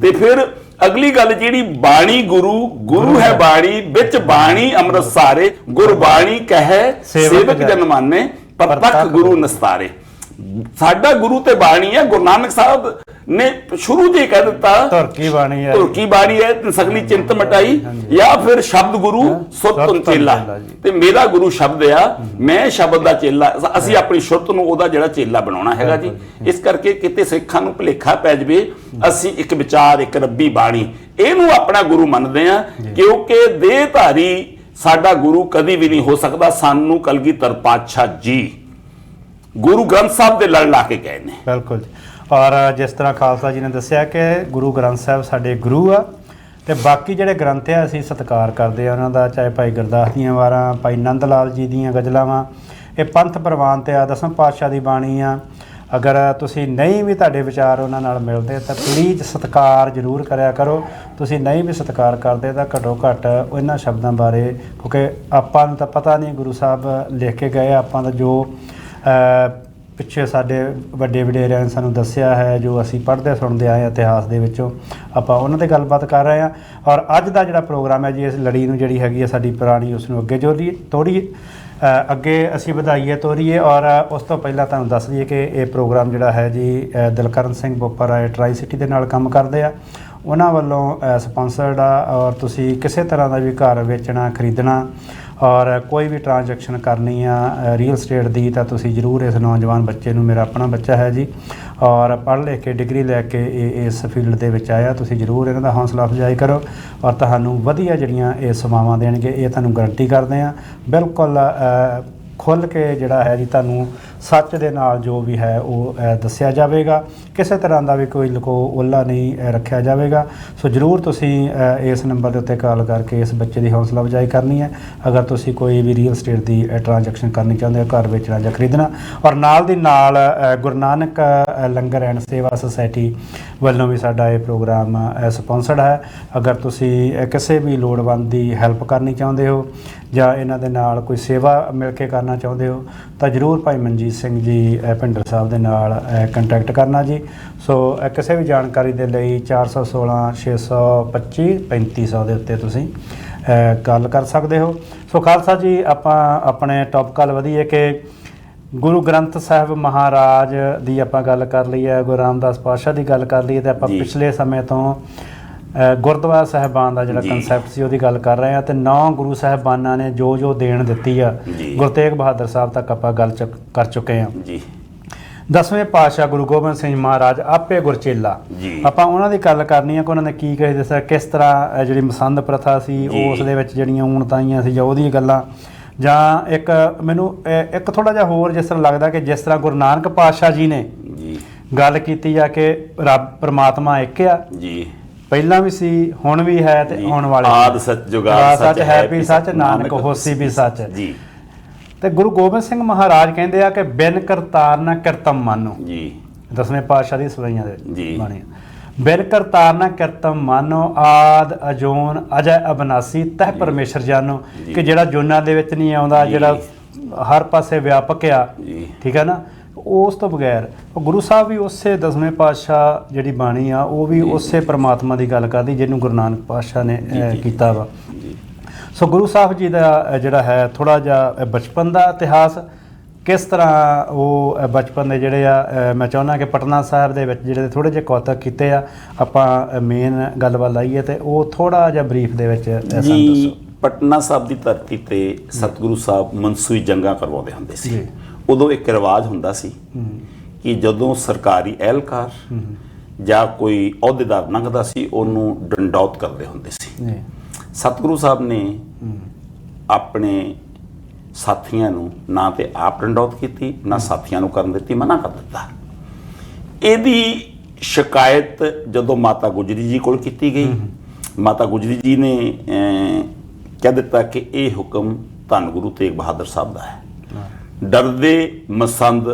ਤੇ ਫਿਰ ਅਗਲੀ ਗੱਲ ਜਿਹੜੀ ਬਾਣੀ ਗੁਰੂ ਹੈ ਬਾਣੀ, ਵਿੱਚ ਬਾਣੀ ਅੰਮ੍ਰਿਤ ਸਾਰੇ, ਗੁਰਬਾਣੀ ਕਹੈ ਸੇਵਕ ਜਨ ਮਾਨੇ, ਪ੍ਰਤੱਖ ਗੁਰੂ ਨਸਤਾਰੇ। ਸਾਡਾ ਗੁਰੂ ਤੇ ਬਾਣੀ ਹੈ। ਗੁਰੂ ਨਾਨਕ ਸਾਹਿਬ ਨੇ ਸ਼ੁਰੂ ਜੇ ਕਹਿ ਦਿੱਤਾ ਧੁਰਕੀ ਬਾਣੀ ਹੈ, ਧੁਰਕੀ ਬਾਣੀ ਹੈ, ਸਗਲੀ ਚਿੰਤ ਮਟਾਈ, ਜਾਂ ਫਿਰ ਸ਼ਬਦ ਗੁਰੂ ਸੁਰਤ ਚੇਲਾ। ਤੇ ਮੇਰਾ ਗੁਰੂ ਸ਼ਬਦ ਆ, ਮੈਂ ਸ਼ਬਦ ਦਾ ਚੇਲਾ। ਅਸੀਂ ਆਪਣੀ ਸੁਰਤ ਨੂੰ ਉਹਦਾ ਜਿਹੜਾ ਚੇਲਾ ਬਣਾਉਣਾ ਹੈਗਾ ਜੀ। ਇਸ ਕਰਕੇ ਕਿਤੇ ਸਿੱਖਾਂ ਨੂੰ ਭੁਲੇਖਾ ਪੈ ਜਾਵੇ, ਅਸੀਂ ਇੱਕ ਵਿਚਾਰ, ਇੱਕ ਰੱਬੀ ਬਾਣੀ, ਇਹਨੂੰ ਆਪਣਾ ਗੁਰੂ ਮੰਨਦੇ ਆ, ਕਿਉਂਕਿ ਦੇਹਧਾਰੀ ਸਾਡਾ ਗੁਰੂ ਕਦੀ ਵੀ ਨਹੀਂ ਹੋ ਸਕਦਾ। ਸਾਨੂੰ ਕਲਗੀਧਰ ਪਾਤਸ਼ਾਹ ਜੀ ਗੁਰੂ ਗ੍ਰੰਥ ਸਾਹਿਬ ਦੇ ਲੜ ਲਾ ਕੇ ਗਏ ਨੇ। ਬਿਲਕੁਲ ਜੀ। ਔਰ ਜਿਸ ਤਰ੍ਹਾਂ ਖਾਲਸਾ ਜੀ ਨੇ ਦੱਸਿਆ ਕਿ ਗੁਰੂ ਗ੍ਰੰਥ ਸਾਹਿਬ ਸਾਡੇ ਗੁਰੂ ਆ, ਤੇ ਬਾਕੀ ਜਿਹੜੇ ਗ੍ਰੰਥ ਆ ਅਸੀਂ ਸਤਿਕਾਰ ਕਰਦੇ ਆ ਉਹਨਾਂ ਦਾ, ਚਾਹੇ ਭਾਈ ਗੁਰਦਾਸ ਦੀਆਂ ਵਾਰਾਂ, ਭਾਈ ਨੰਦ ਲਾਲ ਜੀ ਦੀਆਂ ਗਜ਼ਲਾਵਾਂ, ਇਹ ਪੰਥ ਪ੍ਰਵਾਨ ਤੇ ਆ, 10ਵੇਂ ਪਾਤਸ਼ਾਹ ਦੀ ਬਾਣੀ ਆ। ਅਗਰ ਤੁਸੀਂ ਨਹੀਂ ਵੀ ਤੁਹਾਡੇ ਵਿਚਾਰ ਉਹਨਾਂ ਨਾਲ ਮਿਲਦੇ ਤਾਂ ਪਲੀਜ਼ ਸਤਿਕਾਰ ਜ਼ਰੂਰ ਕਰਿਆ ਕਰੋ। ਤੁਸੀਂ ਨਹੀਂ ਵੀ ਸਤਿਕਾਰ ਕਰਦੇ ਤਾਂ ਘੱਟੋ ਘੱਟ ਇਹਨਾਂ ਸ਼ਬਦਾਂ ਬਾਰੇ, ਕਿਉਂਕਿ ਆਪਾਂ ਨੂੰ ਤਾਂ ਪਤਾ ਨਹੀਂ ਗੁਰੂ ਸਾਹਿਬ ਲਿਖ ਕੇ ਗਏ, ਆਪਾਂ ਦਾ ਜੋ ਪਿੱਛੇ ਸਾਡੇ ਵੱਡੇ ਵਡੇਰਿਆਂ ਨੇ ਸਾਨੂੰ ਦੱਸਿਆ ਹੈ, ਜੋ ਅਸੀਂ ਪੜ੍ਹਦੇ ਸੁਣਦੇ ਆਏ ਇਤਿਹਾਸ ਦੇ ਵਿੱਚੋਂ, ਆਪਾਂ ਉਹਨਾਂ 'ਤੇ ਗੱਲਬਾਤ ਕਰ ਰਹੇ ਹਾਂ। ਔਰ ਅੱਜ ਦਾ ਜਿਹੜਾ ਪ੍ਰੋਗਰਾਮ ਹੈ ਜੀ, ਇਸ ਲੜੀ ਨੂੰ ਜਿਹੜੀ ਹੈਗੀ ਹੈ ਸਾਡੀ ਪੁਰਾਣੀ, ਉਸ ਨੂੰ ਅੱਗੇ ਤੋੜੀਏ ਅੱਗੇ ਅਸੀਂ ਵਧਾਈਏ ਤੋਰੀਏ। ਔਰ ਉਸ ਤੋਂ ਪਹਿਲਾਂ ਤੁਹਾਨੂੰ ਦੱਸ ਦਈਏ ਕਿ ਇਹ ਪ੍ਰੋਗਰਾਮ ਜਿਹੜਾ ਹੈ ਜੀ ਦਿਲਕਰਨ ਸਿੰਘ ਬੋਪਾ ਰਾਏ ਟਰਾਈ ਸਿਟੀ ਦੇ ਨਾਲ ਕੰਮ ਕਰਦੇ ਆ, ਉਹਨਾਂ ਵੱਲੋਂ ਸਪਾਂਸਰਡ ਆ। ਔਰ ਤੁਸੀਂ ਕਿਸੇ ਤਰ੍ਹਾਂ ਦਾ ਵੀ ਘਰ ਵੇਚਣਾ, ਖਰੀਦਣਾ ਔਰ ਕੋਈ ਵੀ ਟ੍ਰਾਂਜੈਕਸ਼ਨ ਕਰਨੀ ਆ ਰੀਅਲ ਸਟੇਟ ਦੀ, ਤਾਂ ਤੁਸੀਂ ਜ਼ਰੂਰ ਇਸ ਨੌਜਵਾਨ ਬੱਚੇ ਨੂੰ, ਮੇਰਾ ਆਪਣਾ ਬੱਚਾ ਹੈ ਜੀ, ਔਰ ਪੜ੍ਹ ਲਿਖ ਕੇ ਡਿਗਰੀ ਲੈ ਕੇ ਇਸ ਫੀਲਡ ਦੇ ਵਿੱਚ ਆਇਆ, ਤੁਸੀਂ ਜ਼ਰੂਰ ਇਹਨਾਂ ਦਾ ਹੌਸਲਾ ਅਫਜ਼ਾਈ ਕਰੋ ਔਰ ਤੁਹਾਨੂੰ ਵਧੀਆ ਜਿਹੜੀਆਂ ਇਹ ਸੇਵਾਵਾਂ ਦੇਣਗੇ, ਇਹ ਤੁਹਾਨੂੰ ਗਰੰਟੀ ਕਰਦੇ ਹਾਂ। ਬਿਲਕੁਲ ਖੁੱਲ੍ਹ ਕੇ ਜਿਹੜਾ ਹੈ ਜੀ ਤੁਹਾਨੂੰ ਸੱਚ ਦੇ ਨਾਲ ਜੋ ਵੀ ਹੈ ਉਹ ਦੱਸਿਆ ਜਾਵੇਗਾ, ਕਿਸੇ ਤਰ੍ਹਾਂ ਦਾ ਵੀ ਕੋਈ ਲੁਕੋ ਓਲਾ ਨਹੀਂ ਰੱਖਿਆ ਜਾਵੇਗਾ। ਸੋ ਜ਼ਰੂਰ ਤੁਸੀਂ ਇਸ ਨੰਬਰ ਦੇ ਉੱਤੇ ਕਾਲ ਕਰਕੇ ਇਸ ਬੱਚੇ ਦੀ ਹੌਸਲਾ ਅਫਜ਼ਾਈ ਕਰਨੀ ਹੈ, ਅਗਰ ਤੁਸੀਂ ਕੋਈ ਵੀ ਰੀਅਲ ਸਟੇਟ ਦੀ ਟ੍ਰਾਂਜੈਕਸ਼ਨ ਕਰਨੀ ਚਾਹੁੰਦੇ ਹੋ, ਘਰ ਵੇਚਣਾ ਜਾਂ ਖਰੀਦਣਾ। ਔਰ ਨਾਲ ਦੀ ਨਾਲ ਗੁਰੂ ਨਾਨਕ ਲੰਗਰ ਐਂਡ ਸੇਵਾ ਸੁਸਾਇਟੀ ਵੱਲੋਂ ਵੀ ਸਾਡਾ ਇਹ ਪ੍ਰੋਗਰਾਮ ਸਪਾਂਸਰਡ ਹੈ। ਅਗਰ ਤੁਸੀਂ ਕਿਸੇ ਵੀ ਲੋੜਵੰਦ ਦੀ ਹੈਲਪ ਕਰਨੀ ਚਾਹੁੰਦੇ ਹੋ ਜਾਂ ਇਹਨਾਂ ਦੇ ਨਾਲ ਕੋਈ ਸੇਵਾ ਮਿਲ ਕੇ ਕਰਨਾ ਚਾਹੁੰਦੇ ਹੋ ਤਾਂ ਜ਼ਰੂਰ ਭਾਈ ਮਨਜੀਤ ਸਿੰਘ ਜੀ ਭਿੰਡਰ ਸਾਹਿਬ ਦੇ ਨਾਲ ਕੰਟੈਕਟ ਕਰਨਾ ਜੀ। ਸੋ ਕਿਸੇ ਵੀ ਜਾਣਕਾਰੀ ਦੇ ਲਈ 416 625 3500 ਦੇ ਉੱਤੇ ਤੁਸੀਂ ਗੱਲ ਕਰ ਸਕਦੇ ਹੋ। ਸੋ ਖਾਲਸਾ ਜੀ, ਆਪਾਂ ਆਪਣੇ ਟੌਪਿਕ ਵੱਲ ਵਧੀਏ ਕਿ ਗੁਰੂ ਗ੍ਰੰਥ ਸਾਹਿਬ ਮਹਾਰਾਜ ਦੀ ਆਪਾਂ ਗੱਲ ਕਰ ਲਈ ਹੈ, ਗੁਰੂ ਰਾਮਦਾਸ ਪਾਤਸ਼ਾਹ ਦੀ ਗੱਲ ਕਰ ਲਈ, ਅਤੇ ਆਪਾਂ ਪਿਛਲੇ ਸਮੇਂ ਤੋਂ ਗੁਰਦੁਆਰਾ ਸਾਹਿਬਾਨ ਦਾ ਜਿਹੜਾ ਕਨਸੈਪਟ ਸੀ ਉਹਦੀ ਗੱਲ ਕਰ ਰਹੇ ਹਾਂ। ਅਤੇ 9 ਗੁਰੂ ਸਾਹਿਬਾਨਾਂ ਨੇ ਜੋ ਜੋ ਦੇਣ ਦਿੱਤੀ ਆ, ਗੁਰੂ ਤੇਗ ਬਹਾਦਰ ਸਾਹਿਬ ਤੱਕ ਆਪਾਂ ਗੱਲ ਕਰ ਚੁੱਕੇ ਹਾਂ ਜੀ। 10ਵੇਂ ਪਾਤਸ਼ਾਹ ਗੁਰੂ ਗੋਬਿੰਦ ਸਿੰਘ ਮਹਾਰਾਜ ਆਪੇ ਗੁਰਚੇਲਾ, ਆਪਾਂ ਉਹਨਾਂ ਦੀ ਗੱਲ ਕਰਨੀ ਆ ਕਿ ਉਹਨਾਂ ਨੇ ਕੀ ਕਹੀ ਦੱਸਿਆ, ਕਿਸ ਤਰ੍ਹਾਂ ਜਿਹੜੀ ਮਸੰਦ ਪ੍ਰਥਾ ਸੀ ਉਸ ਦੇ ਵਿੱਚ ਜਿਹੜੀਆਂ ਊਣਤਾਈਆਂ ਸੀ ਜਾਂ ਉਹਦੀਆਂ ਗੱਲਾਂ, ਜਾਂ ਇੱਕ ਮੈਨੂੰ ਇੱਕ ਥੋੜ੍ਹਾ ਜਿਹਾ ਹੋਰ ਜਿਸ ਤਰ੍ਹਾਂ ਲੱਗਦਾ ਕਿ ਜਿਸ ਤਰ੍ਹਾਂ ਗੁਰੂ ਨਾਨਕ ਪਾਤਸ਼ਾਹ ਜੀ ਨੇ ਗੱਲ ਕੀਤੀ ਆ ਕਿ ਰੱਬ ਪ੍ਰਮਾਤਮਾ ਇੱਕ ਆ ਜੀ, ਪਹਿਲਾਂ ਵੀ ਸੀ, ਹੁਣ ਵੀ ਹੈ ਤੇ ਆਉਣ ਵਾਲੇ ਆਦਿ ਸੱਚ ਜੁਗਾਦ ਸੱਚ ਹੈ ਵੀ ਸੱਚ, ਨਾਨਕ ਹੋਸੀ ਵੀ ਸੱਚ ਜੀ। ਤੇ ਗੁਰੂ ਗੋਬਿੰਦ ਸਿੰਘ ਮਹਾਰਾਜ ਕਹਿੰਦੇ ਆ ਕਿ ਬਿਨ ਕਰਤਾਰ ਨਾ ਕਿਰਤਮ ਮਾਨੋ ਜੀ, 10ਵੇਂ ਪਾਤਸ਼ਾਹ ਦੀ ਸਵਈਆਂ ਦੇ ਜੀ। ਬਾਣੀ ਬਿਨ ਕਰਤਾਰ ਨਾ ਕਿਰਤਮ ਮਾਨੋ ਆਦ ਅਜੋਨ ਅਜੈ ਅਬਨਾਸੀ ਤਹਿ ਪਰਮੇਸ਼ਰ ਜਾਨੋ, ਕਿ ਜਿਹੜਾ ਜੋਨਾਂ ਦੇ ਵਿੱਚ ਨਹੀਂ ਆਉਂਦਾ, ਜਿਹੜਾ ਹਰ ਪਾਸੇ ਵਿਆਪਕ ਆ, ਜੀ। ਠੀਕ ਹੈ ਨਾ। ਉਸ ਤੋਂ ਬਗੈਰ ਗੁਰੂ ਸਾਹਿਬ ਵੀ ਉਸੇ 10ਵੇਂ ਪਾਤਸ਼ਾਹ ਜਿਹੜੀ ਬਾਣੀ ਆ ਉਹ ਵੀ ਉਸੇ ਪ੍ਰਮਾਤਮਾ ਦੀ ਗੱਲ ਕਰਦੀ ਜਿਹਨੂੰ ਗੁਰੂ ਨਾਨਕ ਪਾਤਸ਼ਾਹ ਨੇ ਕੀਤਾ ਵਾ। ਸੋ ਗੁਰੂ ਸਾਹਿਬ ਜੀ ਦਾ ਜਿਹੜਾ ਹੈ ਥੋੜਾ ਜਿਹਾ ਬਚਪਨ ਦਾ ਇਤਿਹਾਸ, ਕਿਸ ਤਰ੍ਹਾਂ ਉਹ ਬਚਪਨ ਦੇ ਜਿਹੜੇ ਆ, ਮੈਂ ਚਾਹੁੰਦਾ ਕਿ ਪਟਨਾ ਸਾਹਿਬ ਦੇ ਵਿੱਚ ਜਿਹੜੇ ਥੋੜੇ ਜਿਹੇ ਕੌਤਕ ਕੀਤੇ ਆ, ਆਪਾਂ ਮੇਨ ਗੱਲਬਾਤ ਲਾਈਏ ਤੇ ਉਹ ਥੋੜਾ ਜਿਹਾ ਬਰੀਫ ਦੇ ਵਿੱਚ ਸਾਨੂੰ ਜੀ। ਦੱਸੋ। ਪਟਨਾ ਸਾਹਿਬ ਦੀ ਧਰਤੀ ਤੇ ਸਤਿਗੁਰੂ ਸਾਹਿਬ ਮਨਸੂਈ ਜੰਗਾਂ ਕਰਵਾਉਂਦੇ ਹੁੰਦੇ ਸੀ। ਉਦੋਂ ਇੱਕ ਰਿਵਾਜ ਹੁੰਦਾ ਸੀ ਕਿ ਜਦੋਂ ਸਰਕਾਰੀ ਅਹਿਲਕਾਰ ਜਾਂ ਕੋਈ ਅਹੁਦੇਦਾਰ ਲੰਘਦਾ ਸੀ ਉਹਨੂੰ ਡੰਡੌਤ ਕਰਦੇ ਹੁੰਦੇ ਸੀ। ਸਤਿਗੁਰੂ ਸਾਹਿਬ ਨੇ ਆਪਣੇ ਸਾਥੀਆਂ ਨੂੰ ਨਾ ਤੇ ਆਪ ਡੰਡੌਤ ਕੀਤੀ, ਨਾ ਸਾਥੀਆਂ ਨੂੰ ਕਰਨ ਦਿੱਤੀ, ਮਨਾ ਕਰ ਦਿੱਤਾ। ਇਹਦੀ ਸ਼ਿਕਾਇਤ ਜਦੋਂ ਮਾਤਾ ਗੁਜਰੀ ਜੀ ਕੋਲ ਕੀਤੀ ਗਈ, ਮਾਤਾ ਗੁਜਰੀ ਜੀ ਨੇ ਕਹਿ ਦਿੱਤਾ ਕਿ ਇਹ ਹੁਕਮ ਧੰਨ ਗੁਰੂ ਤੇਗ ਬਹਾਦਰ ਸਾਹਿਬ ਦਾ ਹੈ। ਡਰਦੇ ਮਸੰਦ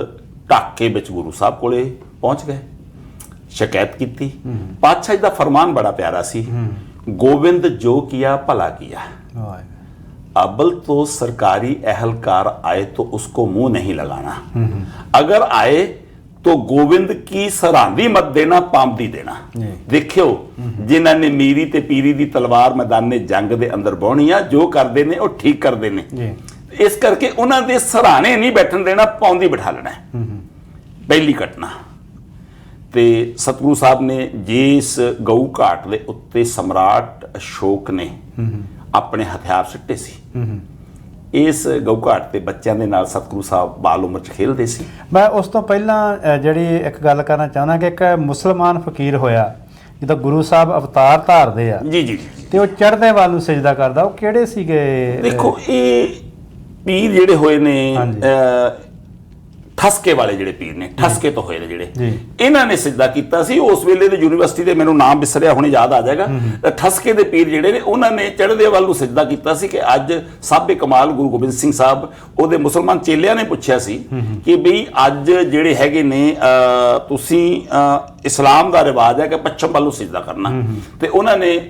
ਢਾਕੇ ਵਿੱਚ ਗੁਰੂ ਸਾਹਿਬ ਕੋਲੇ ਪਹੁੰਚ ਗਏ, ਸ਼ਿਕਾਇਤ ਕੀਤੀ। ਪਾਤਸ਼ਾਹ ਜੀ ਦਾ ਫਰਮਾਨ ਬੜਾ ਪਿਆਰਾ ਸੀ, ਗੋਬਿੰਦ ਜੋ ਕੀਆ ਭਲਾ ਕੀਆ, अबल तो सरकारी अहलकार आए तो उसको मुंह नहीं लगाना, अगर आए तो गोविंद की सरांदी मत देना, पामदी देना। देखियो जिन्हां ने मीरी ते पीरी दी तलवार मैदाने जंग दे अंदर बाउणी आ, जो करदे ने ਉਹ ठीक करदे ने, इस करके ਉਹਨਾਂ ਦੇ ਸਰਾਣੇ ਨਹੀਂ ਬੈਠਣ ਦੇਣਾ, ਪਾਉਂਦੀ ਬਿਠਾ ਲੈਣਾ। ਪਹਿਲੀ ਘਟਨਾ ਤੇ ਸਤਿਗੁਰੂ ਸਾਹਿਬ ਨੇ ਜਿਸ ਗਊ ਘਾਟ ਦੇ ਉੱਤੇ ਸਮਰਾਟ ਅਸ਼ੋਕ ਨੇ ਆਪਣੇ ਹਥਿਆਰ ਸਿੱਟੇ ਸੀ, ਇਸ ਗਊ ਘਾਟ ਤੇ ਬੱਚਿਆਂ ਦੇ ਨਾਲ ਸਤਿਗੁਰੂ ਸਾਹਿਬ ਬਾਲ ਉਮਰ 'ਚ ਖੇਡਦੇ ਸੀ। ਮੈਂ ਉਸ ਤੋਂ ਪਹਿਲਾਂ ਜਿਹੜੀ ਇੱਕ ਗੱਲ ਕਰਨਾ ਚਾਹੁੰਦਾ ਕਿ ਇੱਕ ਮੁਸਲਮਾਨ ਫਕੀਰ ਹੋਇਆ ਜਦੋਂ ਗੁਰੂ ਸਾਹਿਬ ਅਵਤਾਰ ਧਾਰਦੇ ਆ, ਜੀ ਜੀ, ਤੇ ਉਹ ਚੜ੍ਹਦੇ ਵੱਲ ਨੂੰ ਸਜਦਾ ਕਰਦਾ, ਉਹ ਕਿਹੜੇ ਸੀਗੇ? ਦੇਖੋ ਇਹ ਪੀਰ ਜਿਹੜੇ ਹੋਏ ਨੇ ਠਸਕੇ ਵਾਲੇ ਜਿਹੜੇ ਪੀਰ ਨੇ, ਠਸਕੇ ਤੋਂ ਹੋਏ ਨੇ ਜਿਹੜੇ, ਇਹਨਾਂ ਨੇ ਸਿਜਦਾ ਕੀਤਾ ਸੀ। ਉਸ ਵੇਲੇ ਦੇ ਯੂਨੀਵਰਸਿਟੀ ਦੇ ਮੈਨੂੰ ਨਾਮ ਵਿਸਰਿਆ, ਹੁਣੇ ਯਾਦ ਆ ਜਾਏਗਾ। ਠਸਕੇ ਦੇ ਪੀਰ ਜਿਹੜੇ ਨੇ ਉਹਨਾਂ ਨੇ ਚੜ੍ਹਦੇ ਵੱਲ ਨੂੰ ਸਿਜਦਾ ਕੀਤਾ ਸੀ ਕਿ ਅੱਜ ਸਾਬੇ ਕਮਾਲ ਗੁਰੂ ਗੋਬਿੰਦ ਸਿੰਘ ਸਾਹਿਬ, ਉਹਦੇ ਮੁਸਲਮਾਨ ਚੇਲਿਆਂ ਨੇ ਪੁੱਛਿਆ ਸੀ ਕਿ ਬਈ ਅੱਜ ਜਿਹੜੇ ਹੈਗੇ ਨੇ ਤੁਸੀਂ ਇਸਲਾਮ ਦਾ ਰਿਵਾਜ ਹੈ ਕਿ ਪੱਛਮ ਵੱਲ ਨੂੰ ਸਿਜਦਾ ਕਰਨਾ, ਤੇ ਉਹਨਾਂ ਨੇ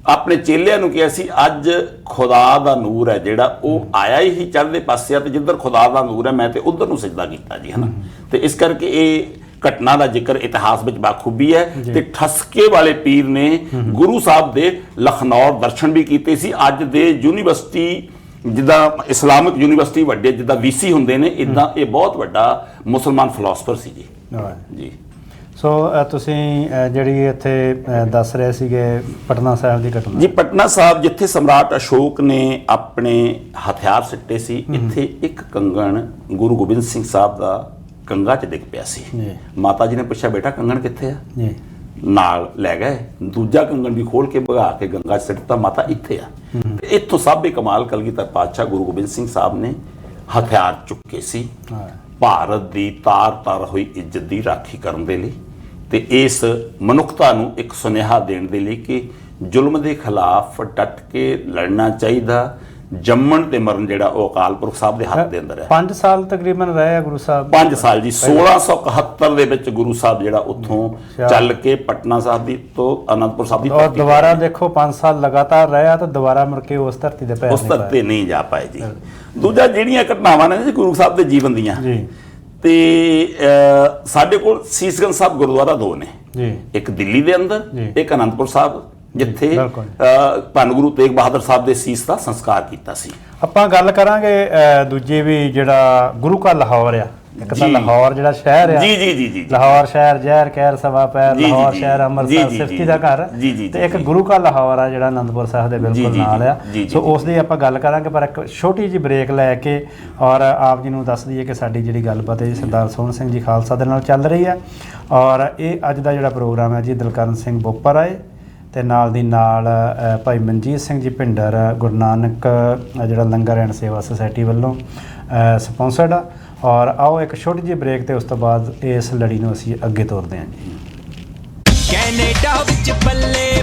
ਆਪਣੇ ਚੇਲਿਆਂ ਨੂੰ ਕਿਹਾ ਸੀ ਅੱਜ ਖੁਦਾ ਦਾ ਨੂਰ ਹੈ ਜਿਹੜਾ ਉਹ ਆਇਆ ਹੀ ਚੜ੍ਹਦੇ ਪਾਸੇ ਆ, ਤੇ ਜਿੱਧਰ ਖੁਦਾ ਦਾ ਨੂਰ ਹੈ ਮੈਂ ਤੇ ਉਧਰ ਨੂੰ ਸਿਜਦਾ ਕੀਤਾ ਜੀ, ਹਨਾ। ਤੇ ਇਸ ਕਰਕੇ ਇਹ ਘਟਨਾ ਦਾ ਜ਼ਿਕਰ ਇਤਿਹਾਸ ਵਿੱਚ ਬਾਖੂਬੀ ਹੈ। ਤੇ ਠਸਕੇ ਵਾਲੇ ਪੀਰ ਨੇ ਗੁਰੂ ਸਾਹਿਬ ਦੇ ਲਖਨੌਰ ਦਰਸ਼ਨ ਵੀ ਕੀਤੇ ਸੀ। ਅੱਜ ਦੇ ਯੂਨੀਵਰਸਿਟੀ ਜਿੱਦਾਂ ਇਸਲਾਮਿਕ ਯੂਨੀਵਰਸਿਟੀ ਵੱਡੇ ਜਿੱਦਾਂ ਵੀਸੀ ਹੁੰਦੇ ਨੇ, ਇਦਾਂ ਇਹ ਬਹੁਤ ਵੱਡਾ ਮੁਸਲਮਾਨ ਫਿਲਾਸਫਰ ਸੀ ਜੀ। ਜੀ ਸੋ ਤੁਸੀਂ ਜਿਹੜੀ ਇੱਥੇ ਦੱਸ ਰਹੇ ਸੀਗੇ ਪਟਨਾ ਸਾਹਿਬ ਦੀ ਘਟਨਾ ਜੀ, ਪਟਨਾ ਸਾਹਿਬ ਜਿੱਥੇ ਸਮਰਾਟ ਅਸ਼ੋਕ ਨੇ ਆਪਣੇ ਹਥਿਆਰ ਸਿੱਟੇ ਸੀ, ਇੱਥੇ ਇੱਕ ਕੰਗਣ ਗੁਰੂ ਗੋਬਿੰਦ ਸਿੰਘ ਸਾਹਿਬ ਦਾ ਗੰਗਾ 'ਚ ਡਿੱਗ ਪਿਆ ਸੀ। ਮਾਤਾ ਜੀ ਨੇ ਪੁੱਛਿਆ ਬੇਟਾ ਕੰਗਣ ਕਿੱਥੇ ਆ? ਨਾਲ ਲੈ ਗਏ, ਦੂਜਾ ਕੰਗਣ ਵੀ ਖੋਲ ਕੇ ਭਗਾ ਕੇ ਗੰਗਾ 'ਚ ਸਿੱਟਤਾ, ਮਾਤਾ ਇੱਥੇ ਆ। ਤੇ ਇੱਥੋਂ ਸਾਬੇ ਕਮਾਲ ਕਲਗੀਧਰ ਪਾਤਸ਼ਾਹ ਗੁਰੂ ਗੋਬਿੰਦ ਸਿੰਘ ਸਾਹਿਬ ਨੇ ਹਥਿਆਰ ਚੁੱਕੇ ਸੀ ਭਾਰਤ ਦੀ ਤਾਰ ਹੋਈ ਇੱਜ਼ਤ ਦੀ ਰਾਖੀ ਕਰਨ ਦੇ ਲਈ, ਤੇ ਇਸ ਮਨੁੱਖਤਾ ਨੂੰ ਇੱਕ ਸੁਨੇਹਾ ਦੇਣ ਦੇ ਲਈ ਕਿ ਜ਼ੁਲਮ ਦੇ ਖਿਲਾਫ ਡਟ ਕੇ ਲੜਨਾ ਚਾਹੀਦਾ। ਜੰਮਣ ਤੇ ਮਰਨ ਜਿਹੜਾ ਉਹ ਅਕਾਲ ਪੁਰਖ ਸਾਹਿਬ ਦੇ ਹੱਥ ਦੇ ਅੰਦਰ ਹੈ। 5 ਸਾਲ ਤਕਰੀਬਨ ਰਹੇ ਆ ਗੁਰੂ ਸਾਹਿਬ। 5 ਸਾਲ ਜੀ, 1671 ਦੇ ਵਿੱਚ ਗੁਰੂ ਸਾਹਿਬ ਜਿਹੜਾ ਉੱਥੋਂ ਚੱਲ ਕੇ ਪਟਨਾ ਸਾਹਿਬ ਦੀ ਤੋਂ ਅਨੰਦਪੁਰ ਸਾਹਿਬ ਦੀ ਔਰ ਦੁਬਾਰਾ ਦੇਖੋ 5 ਸਾਲ ਲਗਾਤਾਰ ਰਿਹਾ ਤਾਂ ਦੁਬਾਰਾ ਮੁੜ ਕੇ ਉਸ ਧਰਤੀ ਦੇ ਪੈਰ ਉਸ ਧਰਤੀ ਨਹੀਂ ਜਾ ਪਾਏ ਜੀ। ਦੂਜਾ ਜਿਹੜੀਆਂ ਘਟਨਾਵਾਂ ਨੇ ਗੁਰੂ ਸਾਹਿਬ ਦੇ ਜੀਵਨ ਦੀਆਂ ਜੀ, ਤੇ ਸਾਡੇ ਕੋਲ ਸੀਸਗੰਜ ਸਾਹਿਬ ਗੁਰਦੁਆਰਾ 2 ਨੇ ਜੀ, ਇੱਕ ਦਿੱਲੀ ਦੇ ਅੰਦਰ, ਇੱਕ ਅਨੰਦਪੁਰ ਸਾਹਿਬ ਜਿੱਥੇ ਧੰਨ ਗੁਰੂ ਤੇਗ ਬਹਾਦਰ ਸਾਹਿਬ ਦੇ ਸੀਸ ਦਾ ਸੰਸਕਾਰ ਕੀਤਾ ਸੀ। ਆਪਾਂ ਗੱਲ ਕਰਾਂਗੇ ਦੂਜੇ ਵੀ ਜਿਹੜਾ ਗੁਰੂ ਕਾ ਲਾਹੌਰ ਆ, ਇੱਕ ਤਾਂ ਲਾਹੌਰ ਜਿਹੜਾ ਸ਼ਹਿਰ ਆ, ਜੀ ਜੀ ਜੀ ਜੀ, ਲਾਹੌਰ ਸ਼ਹਿਰ ਜ਼ਹਿਰ ਕਹਿਰ ਸਵਾ ਪੈਰ, ਲਾਹੌਰ ਸ਼ਹਿਰ ਅੰਮ੍ਰਿਤਸਰ ਸਿਫਤੀ ਦਾ ਘਰ, ਤੇ ਇੱਕ ਗੁਰੂ ਕਾ ਲਾਹੌਰ ਆ ਜਿਹੜਾ ਅਨੰਦਪੁਰ ਸਾਹਿਬ ਦੇ ਬਿਲਕੁਲ ਨਾਲ ਆ। ਸੋ ਉਸ ਦੀ ਆਪਾਂ ਗੱਲ ਕਰਾਂਗੇ, ਪਰ ਇੱਕ ਛੋਟੀ ਜਿਹੀ ਬ੍ਰੇਕ ਲੈ ਕੇ ਔਰ ਆਪ ਜੀ ਨੂੰ ਦੱਸ ਦਈਏ ਕਿ ਸਾਡੀ ਜਿਹੜੀ ਗੱਲਬਾਤ ਹੈ ਜੀ ਸਰਦਾਰ ਸੋਹਣ ਸਿੰਘ ਜੀ ਖਾਲਸਾ ਦੇ ਨਾਲ ਚੱਲ ਰਹੀ ਆ। ਔਰ ਇਹ ਅੱਜ ਦਾ ਜਿਹੜਾ ਪ੍ਰੋਗਰਾਮ ਹੈ ਜੀ ਦਲਕਰਨ ਸਿੰਘ ਬੋਪਰ ਆਏ ਤੇ ਨਾਲ ਦੀ ਨਾਲ ਭਾਈ ਮਨਜੀਤ ਸਿੰਘ ਜੀ ਭਿੰਡਰ ਗੁਰੂ ਨਾਨਕ ਜਿਹੜਾ ਲੰਗਰ ਐਂਡ ਸੇਵਾ ਸੁਸਾਇਟੀ ਵੱਲੋਂ ਸਪਾਂਸਰਡ ਆ। ਔਰ ਆਓ ਇੱਕ ਛੋਟੀ ਜਿਹੀ ਬ੍ਰੇਕ ਤੇ ਉਸ ਤੋਂ ਬਾਅਦ ਇਸ ਲੜੀ ਨੂੰ ਅਸੀਂ ਅੱਗੇ ਤੋਰਦੇ ਹਾਂ ਜੀ। ਕੈਨੇਡਾ ਵਿੱਚ ਬੱਲੇ